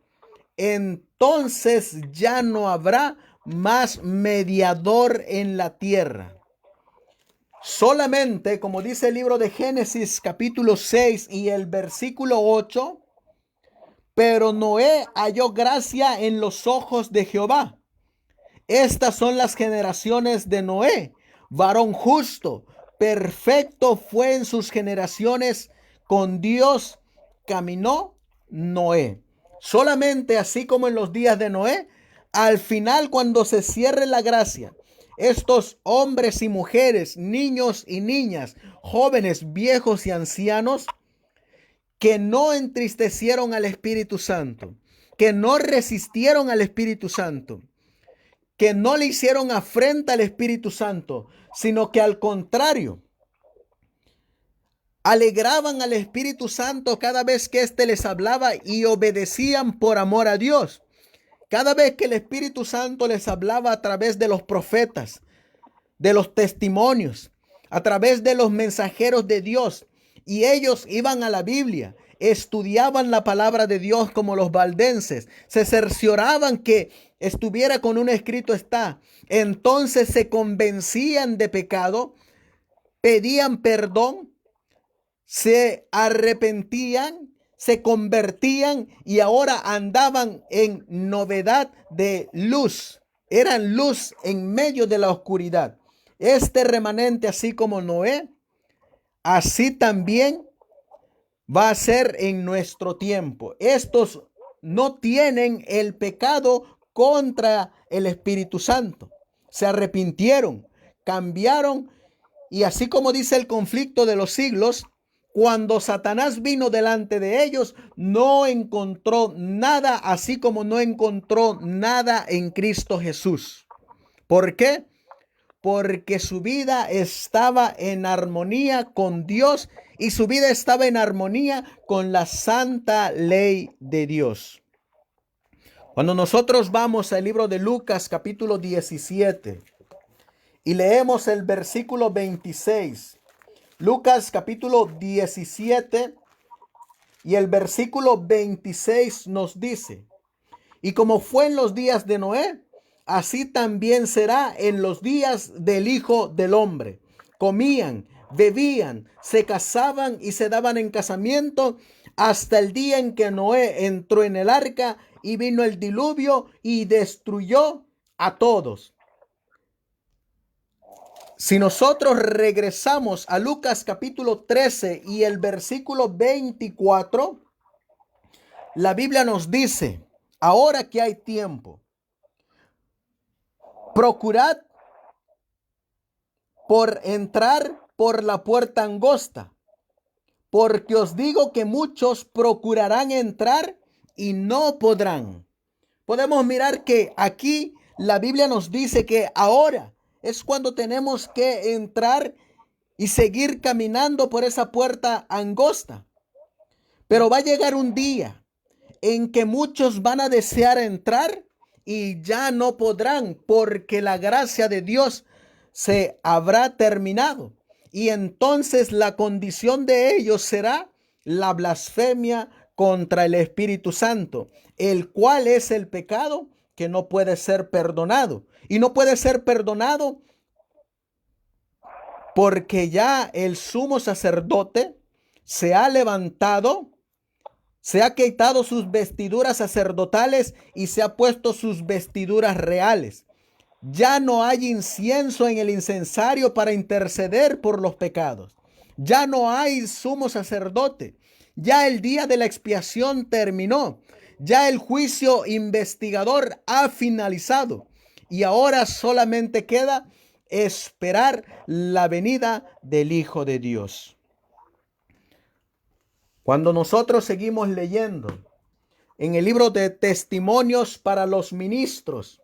entonces ya no habrá más mediador en la tierra. Solamente, como dice el libro de Génesis capítulo 6 y el versículo 8, pero Noé halló gracia en los ojos de Jehová. Estas son las generaciones de Noé, varón justo, perfecto fue en sus generaciones, con Dios caminó Noé. Solamente así como en los días de Noé, al final cuando se cierre la gracia, estos hombres y mujeres, niños y niñas, jóvenes, viejos y ancianos, que no entristecieron al Espíritu Santo, que no resistieron al Espíritu Santo, que no le hicieron afrenta al Espíritu Santo, sino que al contrario, alegraban al Espíritu Santo cada vez que éste les hablaba y obedecían por amor a Dios. Cada vez que el Espíritu Santo les hablaba a través de los profetas, de los testimonios, a través de los mensajeros de Dios, y ellos iban a la Biblia, estudiaban la palabra de Dios como los valdenses, se cercioraban que estuviera con un escrito está, entonces se convencían de pecado, pedían perdón, se arrepentían, se convertían y ahora andaban en novedad de luz. Eran luz en medio de la oscuridad. Este remanente, así como Noé, así también va a ser en nuestro tiempo. Estos no tienen el pecado contra el Espíritu Santo. Se arrepintieron, cambiaron, y así como dice el conflicto de los siglos, cuando Satanás vino delante de ellos, no encontró nada, así como no encontró nada en Cristo Jesús. ¿Por qué? Porque su vida estaba en armonía con Dios y su vida estaba en armonía con la santa ley de Dios. Cuando nosotros vamos al libro de Lucas capítulo 17 y leemos el versículo 26, Lucas capítulo 17 y el versículo 26 nos dice: y como fue en los días de Noé, así también será en los días del Hijo del Hombre. Comían, bebían, se casaban y se daban en casamiento hasta el día en que Noé entró en el arca y vino el diluvio y destruyó a todos. Si nosotros regresamos a Lucas capítulo 13 y el versículo 24, la Biblia nos dice: ahora que hay tiempo, procurad por entrar por la puerta angosta, porque os digo que muchos procurarán entrar y no podrán. Podemos mirar que aquí la Biblia nos dice que ahora es cuando tenemos que entrar y seguir caminando por esa puerta angosta. Pero va a llegar un día en que muchos van a desear entrar y ya no podrán, porque la gracia de Dios se habrá terminado. Y entonces la condición de ellos será la blasfemia contra el Espíritu Santo, el cual es el pecado que no puede ser perdonado. Y no puede ser perdonado porque ya el sumo sacerdote se ha levantado, se ha quitado sus vestiduras sacerdotales y se ha puesto sus vestiduras reales. Ya no hay incienso en el incensario para interceder por los pecados. Ya no hay sumo sacerdote. Ya el día de la expiación terminó. Ya el juicio investigador ha finalizado. Y ahora solamente queda esperar la venida del Hijo de Dios. Cuando nosotros seguimos leyendo en el libro de Testimonios para los Ministros,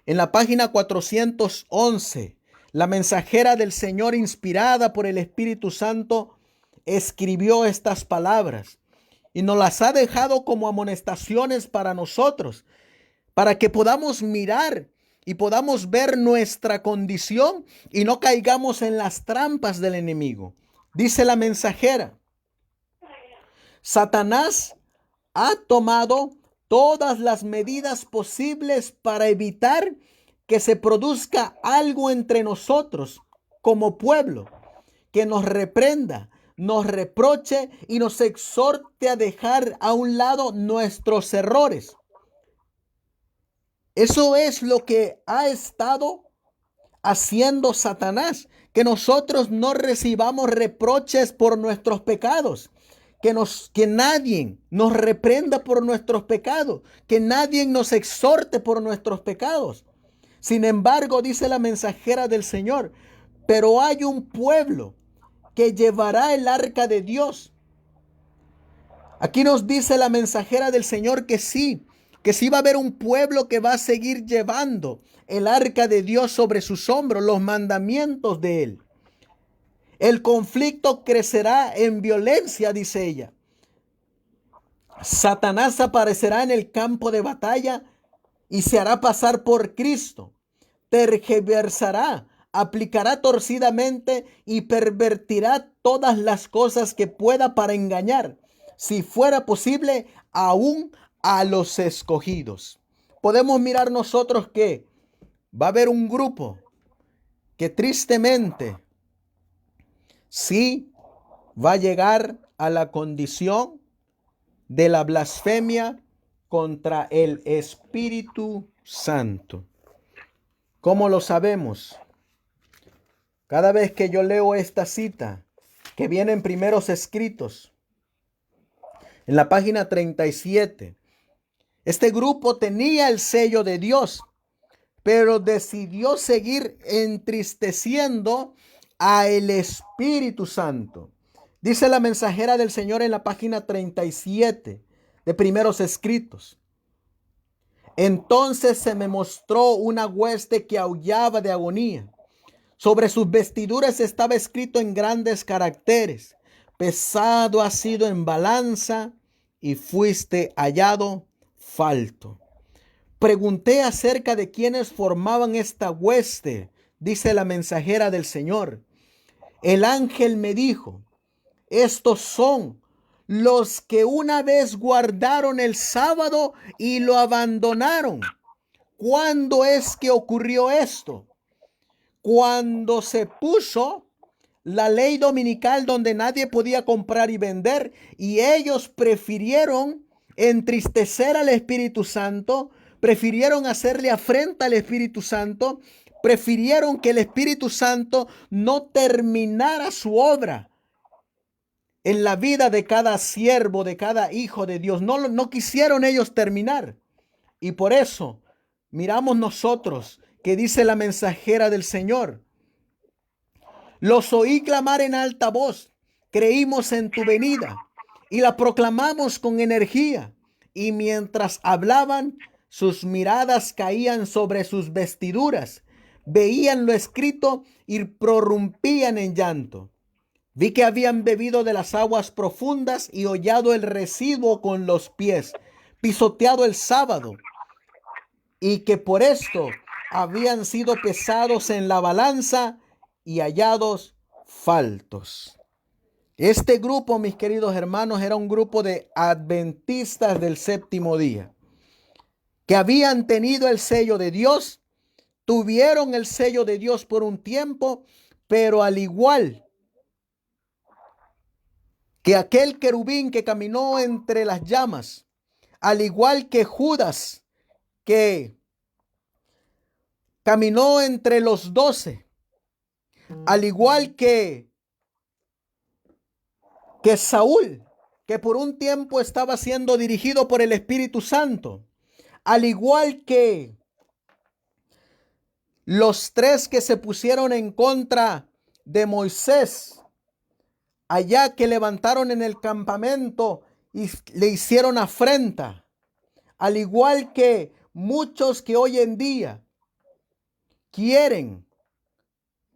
en la página 411, la mensajera del Señor, inspirada por el Espíritu Santo, escribió estas palabras y nos las ha dejado como amonestaciones para nosotros, para que podamos mirar y podamos ver nuestra condición y no caigamos en las trampas del enemigo. Dice la mensajera, Satanás ha tomado todas las medidas posibles para evitar que se produzca algo entre nosotros como pueblo, que nos reprenda, nos reproche y nos exhorte a dejar a un lado nuestros errores. Eso es lo que ha estado haciendo Satanás, que nosotros no recibamos reproches por nuestros pecados, que nadie nos reprenda por nuestros pecados, que nadie nos exhorte por nuestros pecados. Sin embargo, dice la mensajera del Señor, pero hay un pueblo que llevará el arca de Dios. Aquí nos dice la mensajera del Señor que sí va a haber un pueblo que va a seguir llevando el arca de Dios sobre sus hombros, los mandamientos de Él. El conflicto crecerá en violencia, dice ella. Satanás aparecerá en el campo de batalla y se hará pasar por Cristo. Tergiversará, aplicará torcidamente y pervertirá todas las cosas que pueda para engañar, si fuera posible, aún a los escogidos. Podemos mirar nosotros que va a haber un grupo que tristemente sí va a llegar a la condición de la blasfemia contra el Espíritu Santo. ¿Cómo lo sabemos? Cada vez que yo leo esta cita que viene en Primeros Escritos, en la página 37, este grupo tenía el sello de Dios, pero decidió seguir entristeciendo a el Espíritu Santo. Dice la mensajera del Señor en la página 37 de Primeros Escritos. Entonces se me mostró una hueste que aullaba de agonía. Sobre sus vestiduras estaba escrito en grandes caracteres: pesado has sido en balanza y fuiste hallado falto. Pregunté acerca de quienes formaban esta hueste, dice la mensajera del Señor. El ángel me dijo: estos son los que una vez guardaron el sábado y lo abandonaron. ¿Cuándo es que ocurrió esto? Cuando se puso la ley dominical donde nadie podía comprar y vender, y ellos prefirieron entristecer al Espíritu Santo, prefirieron hacerle afrenta al Espíritu Santo, prefirieron que el Espíritu Santo no terminara su obra en la vida de cada siervo, de cada hijo de Dios. No quisieron ellos terminar. Y por eso miramos nosotros que dice la mensajera del Señor: los oí clamar en alta voz, creímos en tu venida y la proclamamos con energía. Y mientras hablaban, sus miradas caían sobre sus vestiduras, veían lo escrito y prorrumpían en llanto. Vi que habían bebido de las aguas profundas y hollado el residuo con los pies, pisoteado el sábado, y que por esto habían sido pesados en la balanza y hallados faltos. Este grupo, mis queridos hermanos, era un grupo de adventistas del séptimo día, que habían tenido el sello de Dios, tuvieron el sello de Dios por un tiempo, pero al igual que aquel querubín que caminó entre las llamas, al igual que Judas que caminó entre los 12, al igual que Saúl, que por un tiempo estaba siendo dirigido por el Espíritu Santo, al igual que los 3 que se pusieron en contra de Moisés, allá que levantaron en el campamento y le hicieron afrenta, al igual que muchos que hoy en día quieren,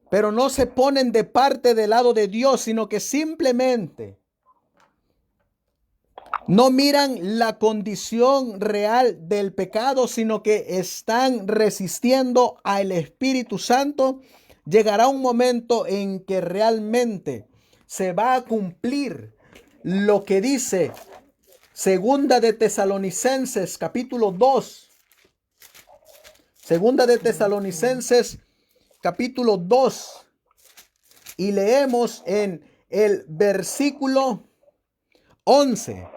pero no se ponen de parte del lado de Dios, sino que simplemente No miran la condición real del pecado, sino que están resistiendo al Espíritu Santo. Llegará un momento en que realmente se va a cumplir lo que dice Segunda de Tesalonicenses capítulo 2. Segunda de Tesalonicenses capítulo 2. Y leemos en el versículo 11.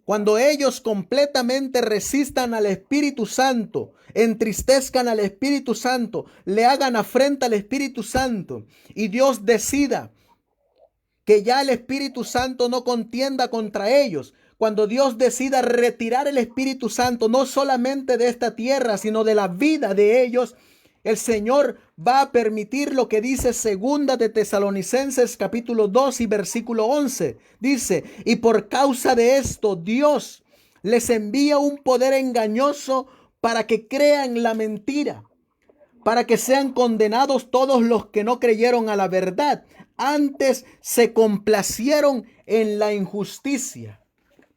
Cuando ellos completamente resistan al Espíritu Santo, entristezcan al Espíritu Santo, le hagan afrenta al Espíritu Santo, y Dios decida que ya el Espíritu Santo no contienda contra ellos, cuando Dios decida retirar el Espíritu Santo no solamente de esta tierra, sino de la vida de ellos, el Señor va a permitir lo que dice Segunda de Tesalonicenses capítulo 2 y versículo 11. Dice, y por causa de esto Dios les envía un poder engañoso para que crean la mentira, para que sean condenados todos los que no creyeron a la verdad, antes se complacieron en la injusticia.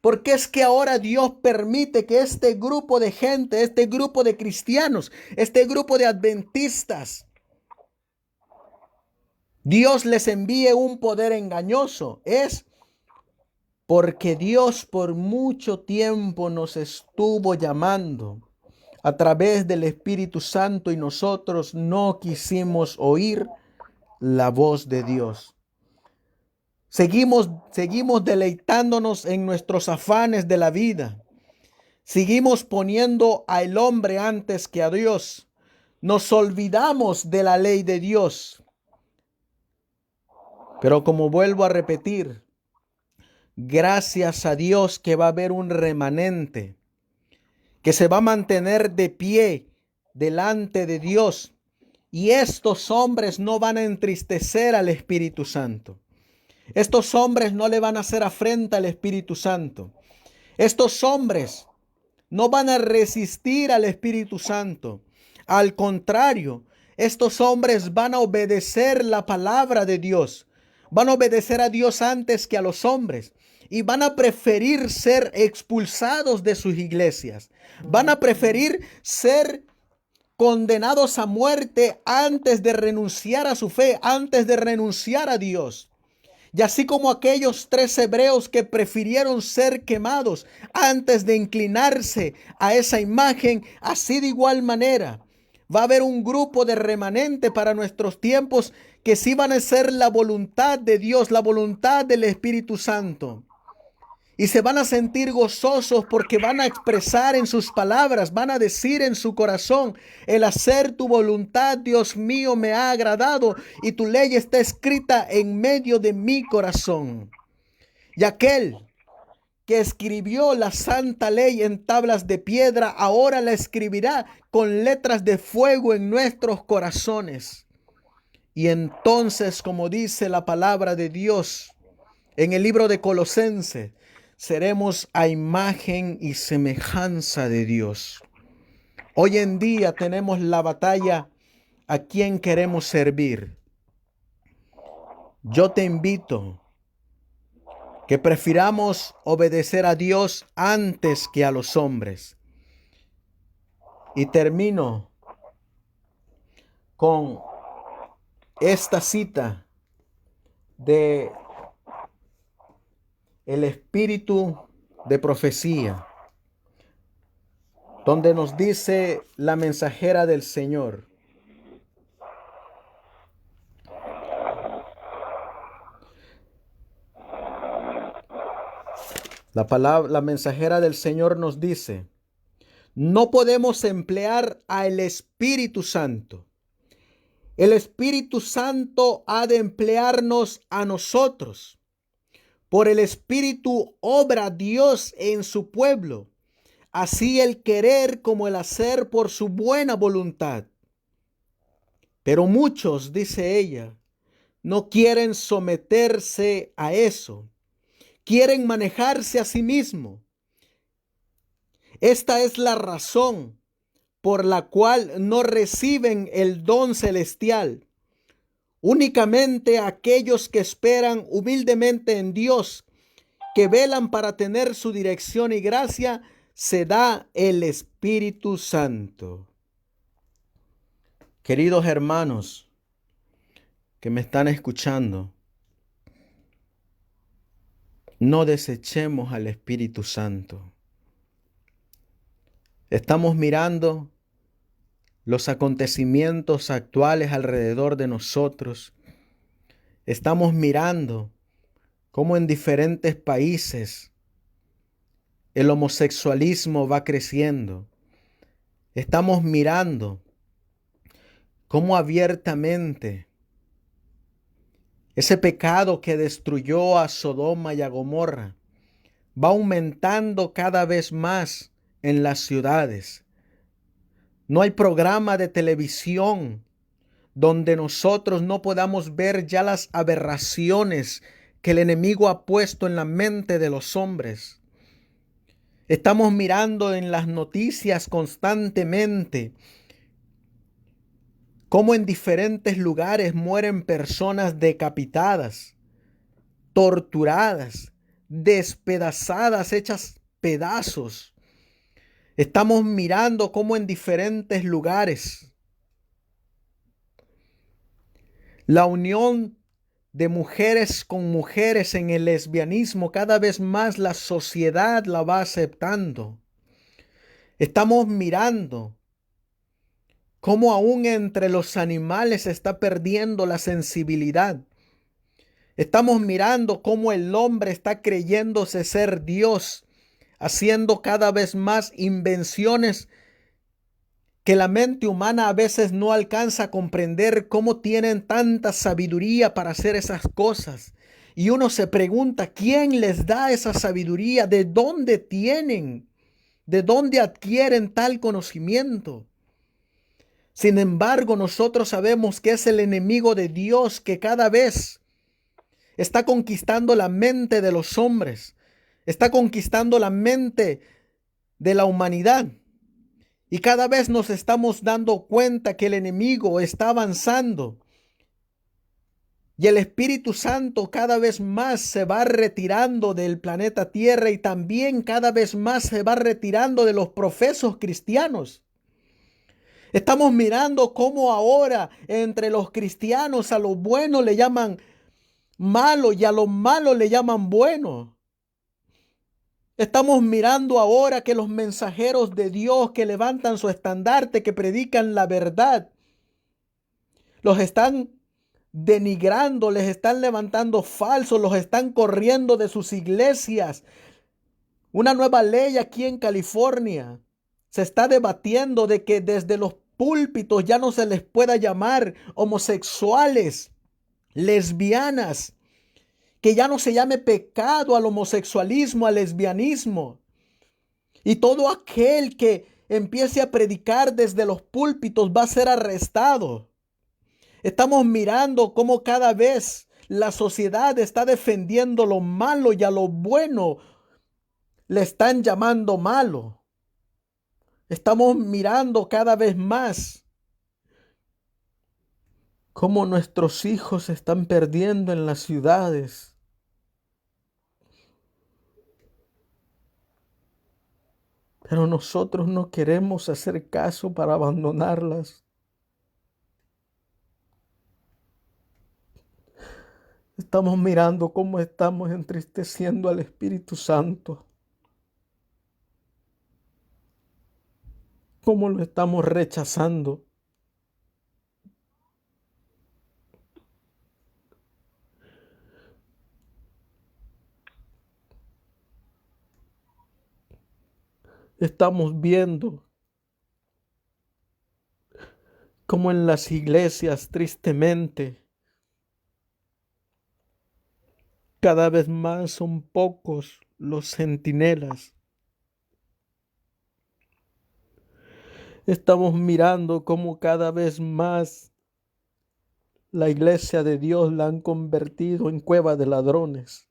Porque es que ahora Dios permite que este grupo de gente, este grupo de cristianos, este grupo de adventistas, Dios les envíe un poder engañoso. Es porque Dios por mucho tiempo nos estuvo llamando a través del Espíritu Santo y nosotros no quisimos oír la voz de Dios. Seguimos deleitándonos en nuestros afanes de la vida. Seguimos poniendo al hombre antes que a Dios. Nos olvidamos de la ley de Dios. Pero como vuelvo a repetir, gracias a Dios que va a haber un remanente que se va a mantener de pie delante de Dios. Y estos hombres no van a entristecer al Espíritu Santo. Estos hombres no le van a hacer afrenta al Espíritu Santo. Estos hombres no van a resistir al Espíritu Santo. Al contrario, estos hombres van a obedecer la palabra de Dios. Van a obedecer a Dios antes que a los hombres. Y van a preferir ser expulsados de sus iglesias. Van a preferir ser condenados a muerte antes de renunciar a su fe, antes de renunciar a Dios. Y así como aquellos 3 hebreos que prefirieron ser quemados antes de inclinarse a esa imagen, así de igual manera va a haber un grupo de remanente para nuestros tiempos que sí van a ser la voluntad de Dios, la voluntad del Espíritu Santo. Y se van a sentir gozosos porque van a expresar en sus palabras, van a decir en su corazón, el hacer tu voluntad, Dios mío, me ha agradado y tu ley está escrita en medio de mi corazón. Y aquel que escribió la santa ley en tablas de piedra, ahora la escribirá con letras de fuego en nuestros corazones. Y entonces, como dice la palabra de Dios en el libro de Colosenses, seremos a imagen y semejanza de Dios. Hoy en día tenemos la batalla a quién queremos servir. Yo te invito que prefiramos obedecer a Dios antes que a los hombres. Y termino con esta cita de el espíritu de profecía, donde nos dice la mensajera del Señor: la mensajera del Señor nos dice, no podemos emplear al Espíritu Santo. El Espíritu Santo ha de emplearnos a nosotros. Por el Espíritu obra Dios en su pueblo, así el querer como el hacer por su buena voluntad. Pero muchos, dice ella, no quieren someterse a eso. Quieren manejarse a sí mismos. Esta es la razón por la cual no reciben el don celestial. Únicamente aquellos que esperan humildemente en Dios, que velan para tener su dirección y gracia, se da el Espíritu Santo. Queridos hermanos que me están escuchando, no desechemos al Espíritu Santo. Estamos mirando los acontecimientos actuales alrededor de nosotros. Estamos mirando cómo en diferentes países el homosexualismo va creciendo. Estamos mirando cómo abiertamente ese pecado que destruyó a Sodoma y a Gomorra va aumentando cada vez más en las ciudades. No hay programa de televisión donde nosotros no podamos ver ya las aberraciones que el enemigo ha puesto en la mente de los hombres. Estamos mirando en las noticias constantemente cómo en diferentes lugares mueren personas decapitadas, torturadas, despedazadas, hechas pedazos. Estamos mirando cómo en diferentes lugares la unión de mujeres con mujeres en el lesbianismo, cada vez más la sociedad la va aceptando. Estamos mirando cómo aún entre los animales se está perdiendo la sensibilidad. Estamos mirando cómo el hombre está creyéndose ser Dios, haciendo cada vez más invenciones que la mente humana a veces no alcanza a comprender cómo tienen tanta sabiduría para hacer esas cosas. Y uno se pregunta, ¿quién les da esa sabiduría? ¿De dónde tienen? ¿De dónde adquieren tal conocimiento? Sin embargo, nosotros sabemos que es el enemigo de Dios que cada vez está conquistando la mente de los hombres, está conquistando la mente de la humanidad. Y cada vez nos estamos dando cuenta que el enemigo está avanzando. Y el Espíritu Santo cada vez más se va retirando del planeta Tierra y también cada vez más se va retirando de los profesos cristianos. Estamos mirando cómo ahora entre los cristianos a lo bueno le llaman malo y a lo malo le llaman bueno. Estamos mirando ahora que los mensajeros de Dios que levantan su estandarte, que predican la verdad, los están denigrando, les están levantando falsos, los están corriendo de sus iglesias. Una nueva ley aquí en California se está debatiendo de que desde los púlpitos ya no se les pueda llamar homosexuales, lesbianas, que ya no se llame pecado al homosexualismo, al lesbianismo. Y todo aquel que empiece a predicar desde los púlpitos va a ser arrestado. Estamos mirando cómo cada vez la sociedad está defendiendo lo malo y a lo bueno le están llamando malo. Estamos mirando cada vez más cómo nuestros hijos se están perdiendo en las ciudades. Pero nosotros no queremos hacer caso para abandonarlas. Estamos mirando cómo estamos entristeciendo al Espíritu Santo. Cómo lo estamos rechazando. Estamos viendo cómo en las iglesias, tristemente, cada vez más son pocos los centinelas. Estamos mirando cómo cada vez más la iglesia de Dios la han convertido en cueva de ladrones.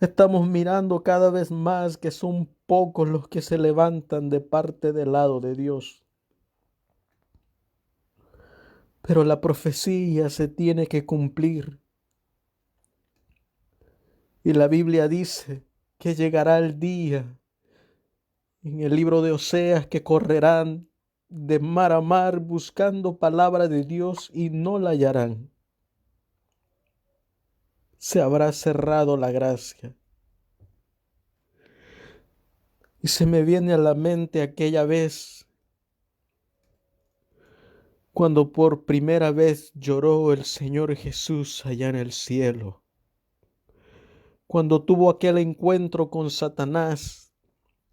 Estamos mirando cada vez más que son pocos los que se levantan de parte del lado de Dios. Pero la profecía se tiene que cumplir. Y la Biblia dice que llegará el día en el libro de Oseas que correrán de mar a mar buscando palabra de Dios y no la hallarán. Se habrá cerrado la gracia. Y se me viene a la mente aquella vez cuando por primera vez lloró el Señor Jesús allá en el cielo, cuando tuvo aquel encuentro con Satanás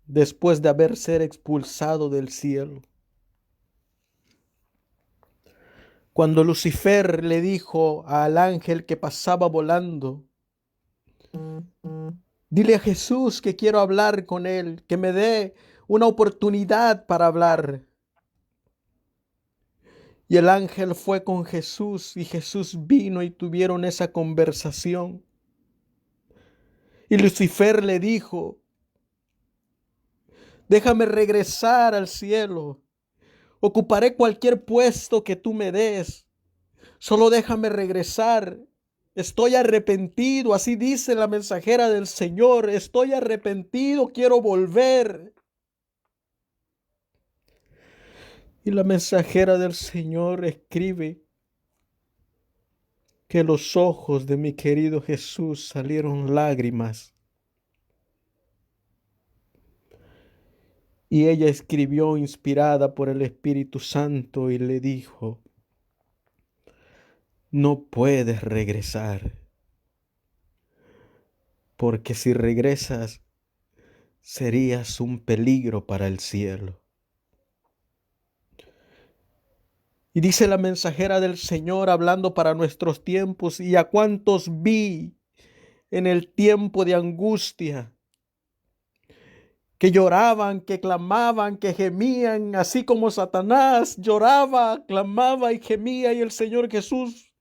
después de haber sido expulsado del cielo. Cuando Lucifer le dijo al ángel que pasaba volando, dile a Jesús que quiero hablar con él, que me dé una oportunidad para hablar. Y el ángel fue con Jesús y Jesús vino y tuvieron esa conversación. Y Lucifer le dijo, déjame regresar al cielo. Ocuparé cualquier puesto que tú me des. Solo déjame regresar. Estoy arrepentido, así dice la mensajera del Señor. Estoy arrepentido, quiero volver. Y la mensajera del Señor escribe que los ojos de mi querido Jesús salieron lágrimas. Y ella escribió inspirada por el Espíritu Santo y le dijo, no puedes regresar, porque si regresas serías un peligro para el cielo. Y dice la mensajera del Señor hablando para nuestros tiempos, y a cuántos vi en el tiempo de angustia, que lloraban, que clamaban, que gemían, así como Satanás lloraba, clamaba y gemía, y el Señor Jesús,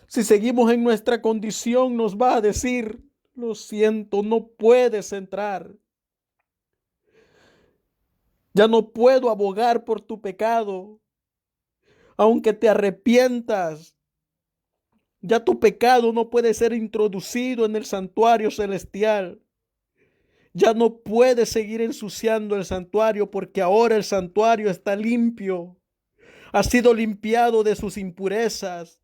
si seguimos en nuestra condición, nos va a decir, lo siento, no puedes entrar. Ya no puedo abogar por tu pecado. Aunque te arrepientas, ya tu pecado no puede ser introducido en el santuario celestial. Ya no puedes seguir ensuciando el santuario porque ahora el santuario está limpio. Ha sido limpiado de sus impurezas.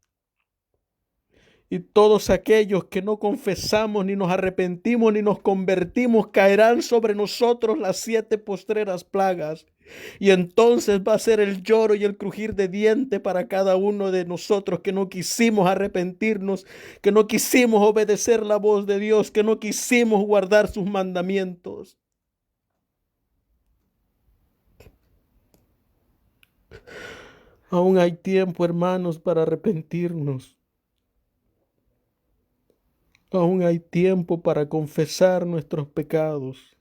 Y todos aquellos que no confesamos, ni nos arrepentimos, ni nos convertimos, caerán sobre nosotros las 7 postreras plagas. Y entonces va a ser el lloro y el crujir de diente para cada uno de nosotros que no quisimos arrepentirnos, que no quisimos obedecer la voz de Dios, que no quisimos guardar sus mandamientos. Aún hay tiempo, hermanos, para arrepentirnos. Aún hay tiempo para confesar nuestros pecados.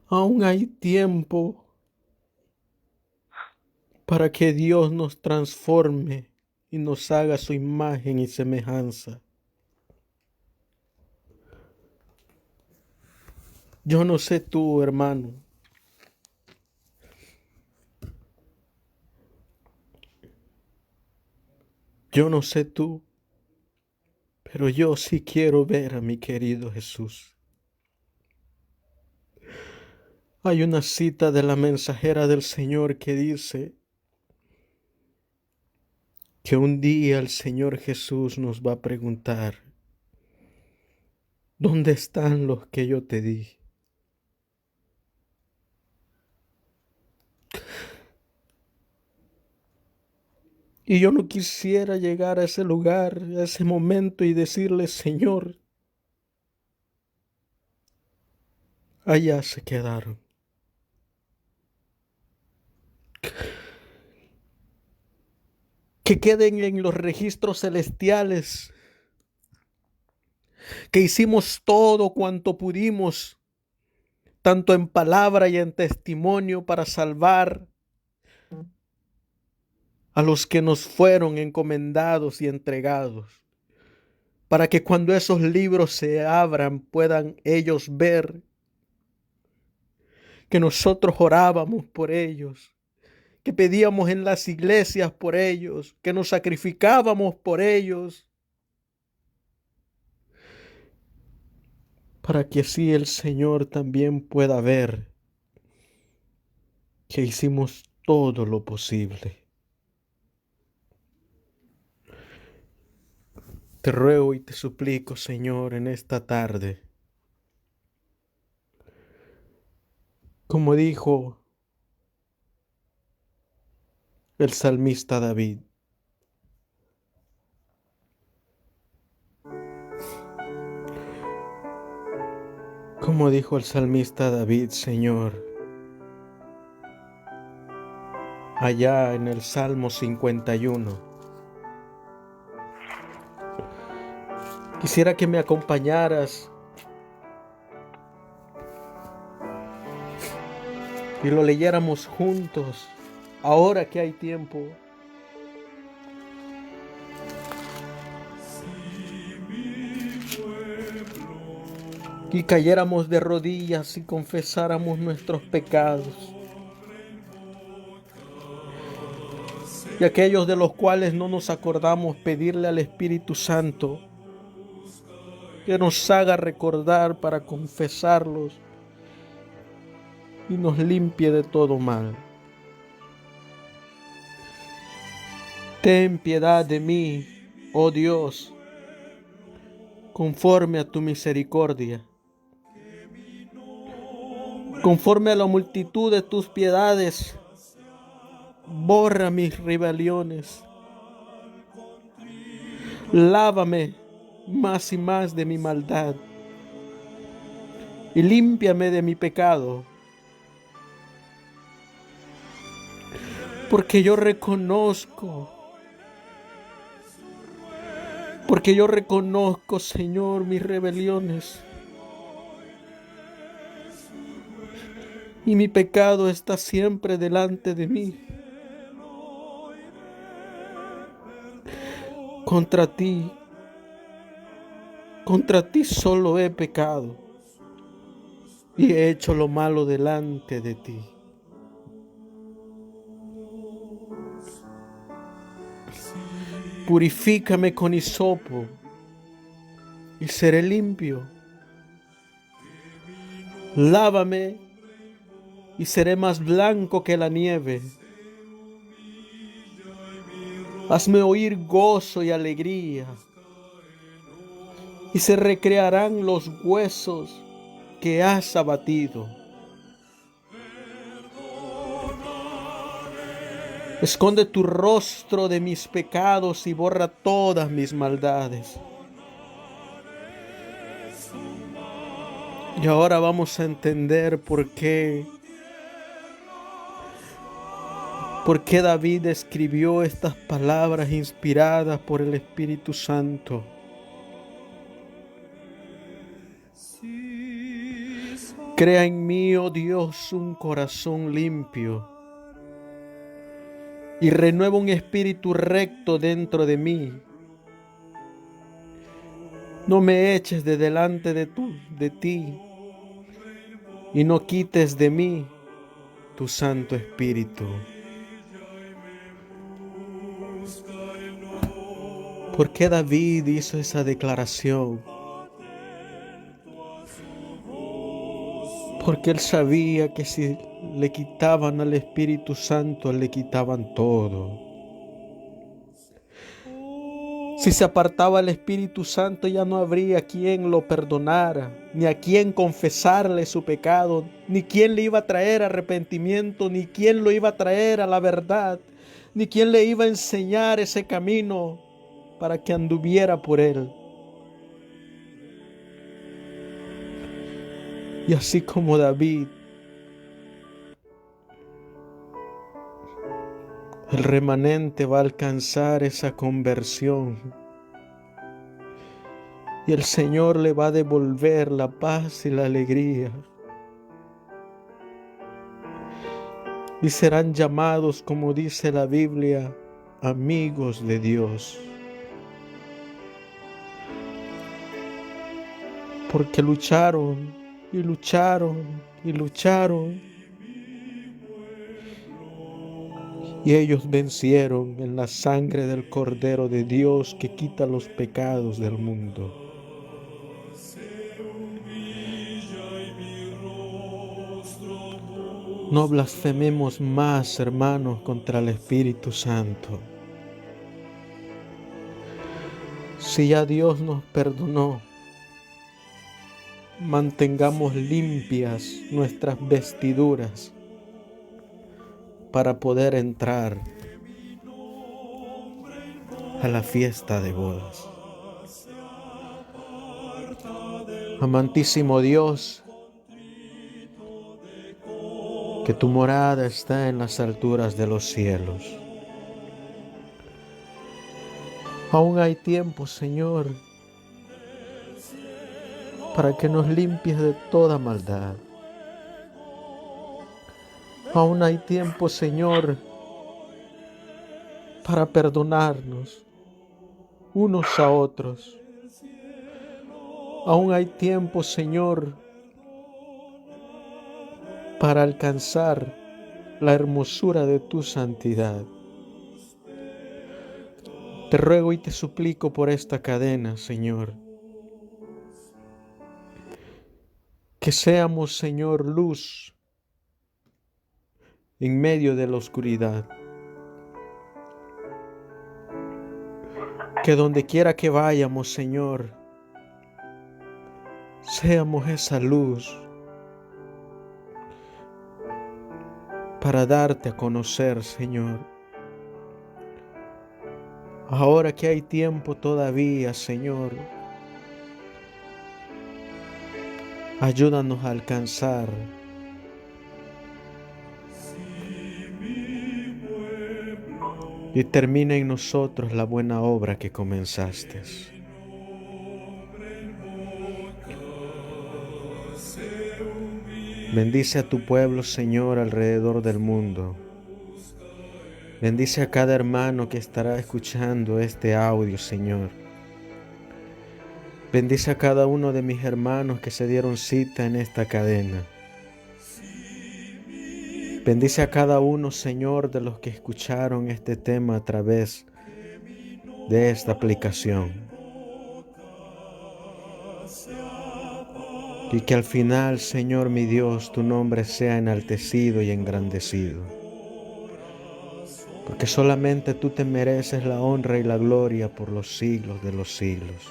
Aún hay tiempo para que Dios nos transforme y nos haga su imagen y semejanza. Yo no sé tú, hermano. Yo no sé tú. Pero yo sí quiero ver a mi querido Jesús. Hay una cita de la mensajera del Señor que dice que un día el Señor Jesús nos va a preguntar, ¿dónde están los que yo te di? Y yo no quisiera llegar a ese lugar, a ese momento y decirle, Señor, allá se quedaron. Que queden en los registros celestiales, que hicimos todo cuanto pudimos, tanto en palabra y en testimonio, para salvar a los que nos fueron encomendados y entregados, para que cuando esos libros se abran puedan ellos ver que nosotros orábamos por ellos, que pedíamos en las iglesias por ellos, que nos sacrificábamos por ellos. para que así el Señor también pueda ver que hicimos todo lo posible. Te ruego y te suplico, Señor, en esta tarde, como dijo el salmista David, como dijo el salmista David, Señor, allá en el Salmo 51. Quisiera que me acompañaras y lo leyéramos juntos, ahora que hay tiempo. Y cayéramos de rodillas y confesáramos nuestros pecados. Y aquellos de los cuales no nos acordamos, pedirle al Espíritu Santo que nos haga recordar para confesarlos y nos limpie de todo mal. Ten piedad de mí, oh Dios, conforme a tu misericordia. Conforme a la multitud de tus piedades, borra mis rebeliones. Lávame más y más de mi maldad y límpiame de mi pecado. Porque yo reconozco, Señor, mis rebeliones. Y mi pecado está siempre delante de mí. Contra ti solo he pecado y he hecho lo malo delante de ti. Purifícame con hisopo y seré limpio. Lávame y seré más blanco que la nieve. Hazme oír gozo y alegría, y se recrearán los huesos que has abatido. Esconde tu rostro de mis pecados y borra todas mis maldades. Y ahora vamos a entender por qué David escribió estas palabras inspiradas por el Espíritu Santo. Crea en mí, oh Dios, un corazón limpio y renueva un espíritu recto dentro de mí. No me eches de delante de ti y no quites de mí tu Santo Espíritu. ¿Por qué David hizo esa declaración? Porque él sabía que si le quitaban al Espíritu Santo, le quitaban todo. Si se apartaba el Espíritu Santo, ya no habría quien lo perdonara, ni a quien confesarle su pecado, ni quien le iba a traer arrepentimiento, ni quien lo iba a traer a la verdad, ni quien le iba a enseñar ese camino para que anduviera por él. Y así como David, el remanente va a alcanzar esa conversión y el Señor le va a devolver la paz y la alegría. Y serán llamados, como dice la Biblia, amigos de Dios. Porque lucharon y lucharon y lucharon. Y ellos vencieron en la sangre del Cordero de Dios que quita los pecados del mundo. No blasfememos más, hermanos, contra el Espíritu Santo. Si ya Dios nos perdonó, mantengamos limpias nuestras vestiduras para poder entrar a la fiesta de bodas. Amantísimo Dios, que tu morada está en las alturas de los cielos. Aún hay tiempo, Señor, para que nos limpies de toda maldad. Aún hay tiempo, Señor, para perdonarnos unos a otros. Aún hay tiempo, Señor, para alcanzar la hermosura de tu santidad. Te ruego y te suplico por esta cadena, Señor, que seamos, Señor, luz en medio de la oscuridad. Que donde quiera que vayamos, Señor, seamos esa luz para darte a conocer, Señor. Ahora que hay tiempo todavía, Señor, ayúdanos a alcanzar y termina en nosotros la buena obra que comenzaste. Bendice a tu pueblo, Señor, alrededor del mundo. Bendice a cada hermano que estará escuchando este audio, Señor. Bendice a cada uno de mis hermanos que se dieron cita en esta cadena. Bendice a cada uno, Señor, de los que escucharon este tema a través de esta aplicación. Y que al final, Señor mi Dios, tu nombre sea enaltecido y engrandecido. Porque solamente tú te mereces la honra y la gloria por los siglos de los siglos.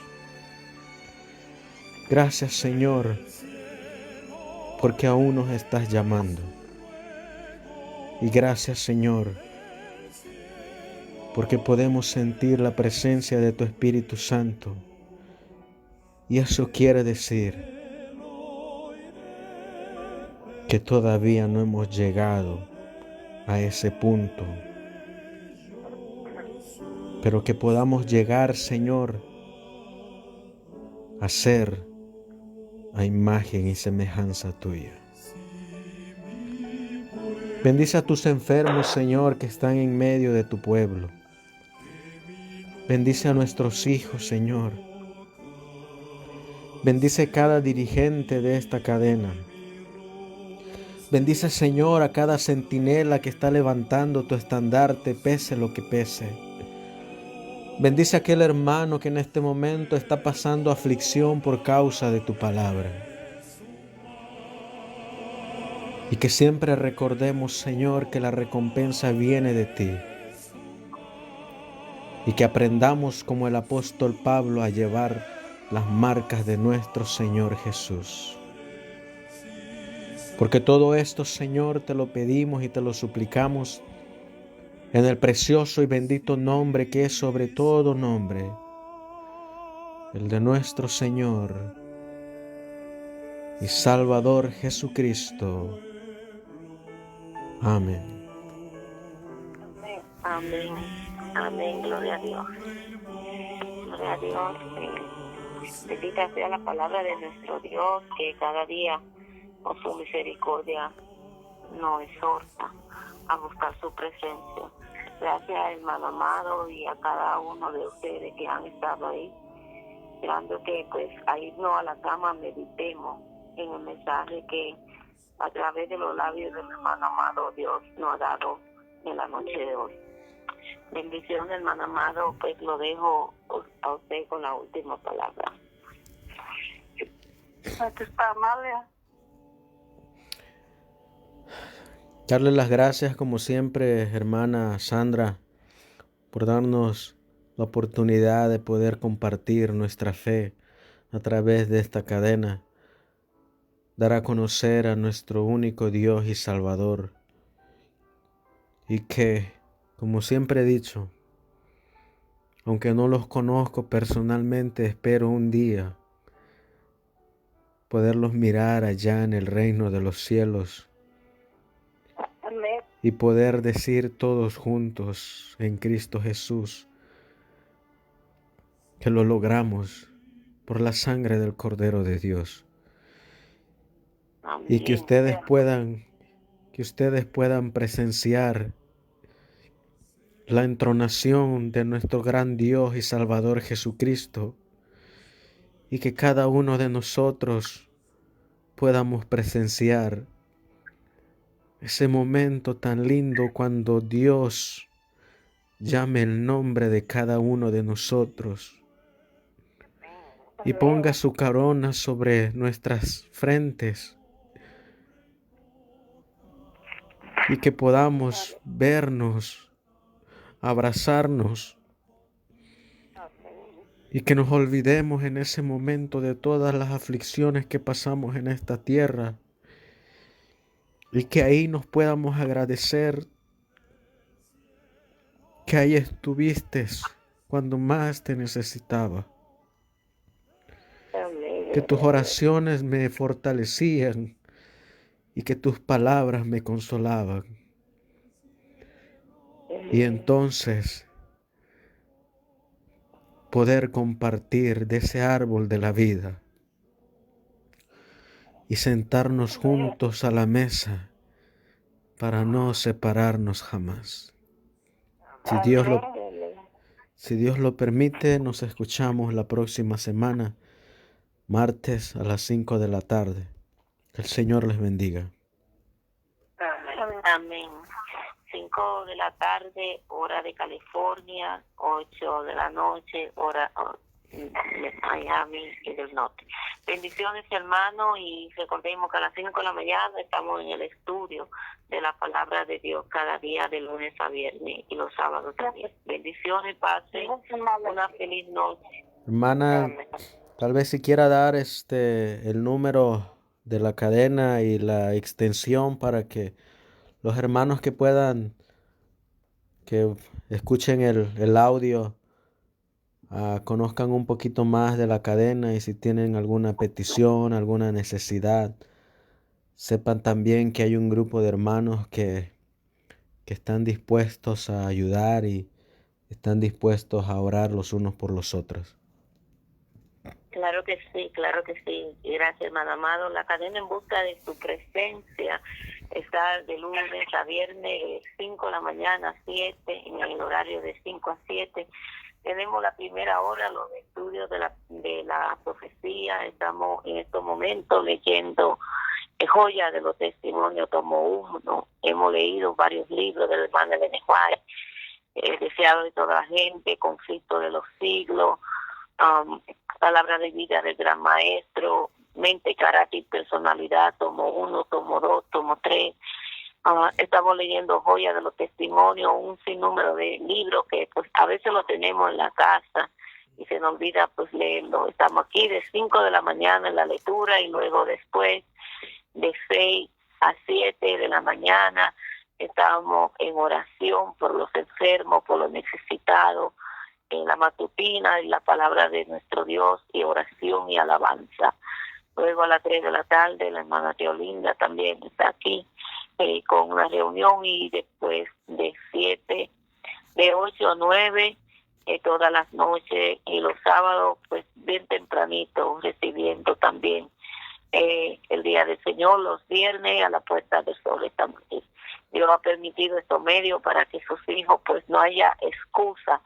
Gracias, Señor, porque aún nos estás llamando. Y gracias, Señor, porque podemos sentir la presencia de tu Espíritu Santo. Y eso quiere decir que todavía no hemos llegado a ese punto, pero que podamos llegar, Señor, a ser a imagen y semejanza tuya. Bendice a tus enfermos, Señor, que están en medio de tu pueblo. Bendice a nuestros hijos, Señor. Bendice cada dirigente de esta cadena. Bendice, Señor, a cada centinela que está levantando tu estandarte, pese lo que pese. Bendice a aquel hermano que en este momento está pasando aflicción por causa de tu palabra. Y que siempre recordemos, Señor, que la recompensa viene de ti. Y que aprendamos como el apóstol Pablo a llevar las marcas de nuestro Señor Jesús. Porque todo esto, Señor, te lo pedimos y te lo suplicamos en el precioso y bendito nombre que es sobre todo nombre, el de nuestro Señor y Salvador Jesucristo. Amén. Amén. Amén. Gloria a Dios. Gloria a Dios. Bendita sea la palabra de nuestro Dios, que cada día con su misericordia nos exhorta a buscar su presencia. Gracias, hermano amado, y a cada uno de ustedes que han estado ahí, esperando que pues a irnos a la cama meditemos en el mensaje que a través de los labios del hermano amado Dios nos ha dado en la noche de hoy. Bendición, hermano amado, pues lo dejo a usted con la última palabra. Aquí está Amalia. Darle las gracias como siempre, hermana Sandra, por darnos la oportunidad de poder compartir nuestra fe a través de esta cadena, dar a conocer a nuestro único Dios y Salvador, y que, como siempre he dicho, aunque no los conozco personalmente, espero un día poderlos mirar allá en el reino de los cielos Amén. y poder decir todos juntos en Cristo Jesús que lo logramos por la sangre del Cordero de Dios, y que Amén. ustedes puedan presenciar la entronación de nuestro gran Dios y Salvador Jesucristo, y que cada uno de nosotros podamos presenciar ese momento tan lindo cuando Dios llame el nombre de cada uno de nosotros y ponga su corona sobre nuestras frentes, y que podamos vernos, abrazarnos, y que nos olvidemos en ese momento de todas las aflicciones que pasamos en esta tierra, y que ahí nos podamos agradecer que ahí estuviste cuando más te necesitaba, Amén. que tus oraciones me fortalecían y que tus palabras me consolaban. Y entonces poder compartir de ese árbol de la vida y sentarnos juntos a la mesa para no separarnos jamás. Si Dios lo permite, nos escuchamos la próxima semana, martes a las 5 de la tarde. Que el Señor les bendiga. Amén. 5 de la tarde, hora de California, 8 de la noche, hora de Miami y del norte. Bendiciones, hermano, y recordemos que a las 5 de la mañana estamos en el estudio de la palabra de Dios cada día de lunes a viernes y los sábados también. Bendiciones, pasen una feliz noche. Hermana, tal vez si quiera dar el número de la cadena y la extensión para que los hermanos que escuchen el audio, conozcan un poquito más de la cadena, y si tienen alguna petición, alguna necesidad, sepan también que hay un grupo de hermanos que están dispuestos a ayudar y están dispuestos a orar los unos por los otros. Claro que sí, claro que sí. Y gracias, hermano amado. La cadena en busca de su presencia está de lunes a viernes, de 5 de la mañana a 7, en el horario de 5 a 7. Tenemos la primera hora, los estudios de la profecía. Estamos en estos momentos leyendo Joya de los Testimonios, tomo 1. Hemos leído varios libros del hermano de White, Deseado de toda la gente, Conflicto de los siglos, Palabra de vida del gran maestro, Mente, carácter y personalidad, tomo 1, tomo 2, tomo 3. Estamos leyendo Joya de los Testimonios, un sinnúmero de libros que pues a veces lo tenemos en la casa y se nos olvida pues leerlo. Estamos aquí de 5 de la mañana en la lectura, y luego después de 6 a 7 de la mañana estamos en oración por los enfermos, por los necesitados, en la matutina y la palabra de nuestro Dios, y oración y alabanza. Luego a las 3 de la tarde la hermana Teolinda también está aquí con una reunión, y después de 8 a 9 todas las noches, y los sábados pues bien tempranito recibiendo también el día del Señor. Los viernes a la puerta del sol estamos aquí. Dios ha permitido estos medios para que sus hijos pues no haya excusa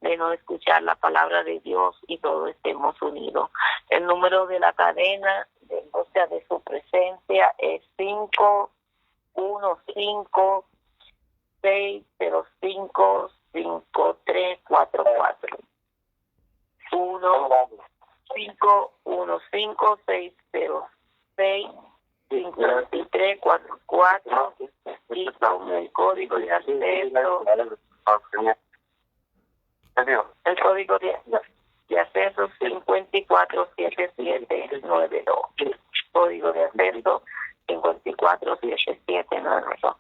de no escuchar la palabra de Dios y todos estemos unidos. El número de la cadena de búsqueda de su presencia es 515-605-5344. 515-606-5344. 5344 y con el código de acceso. El código de acceso 547792. Código de acceso 547792.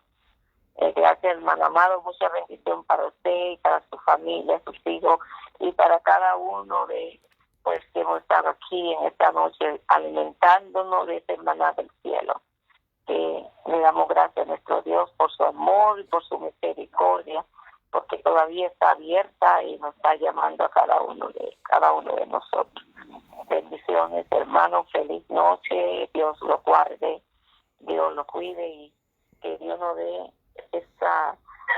Gracias, hermano amado. Mucha bendición para usted y para su familia, sus hijos y para cada uno de pues que hemos estado aquí en esta noche alimentándonos de ese maná del cielo. Le damos gracias a nuestro Dios por su amor y por su misericordia, porque todavía está abierta y nos está llamando a cada uno de nosotros. Bendiciones, hermano. Feliz noche. Dios lo guarde, Dios lo cuide y que Dios nos dé ese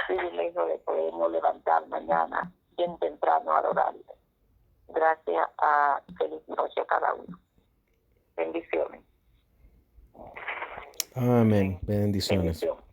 privilegio de podernos levantar mañana bien temprano a adorarle. Gracias. Feliz noche a cada uno. Bendiciones. Amén. Bendiciones. Bendición.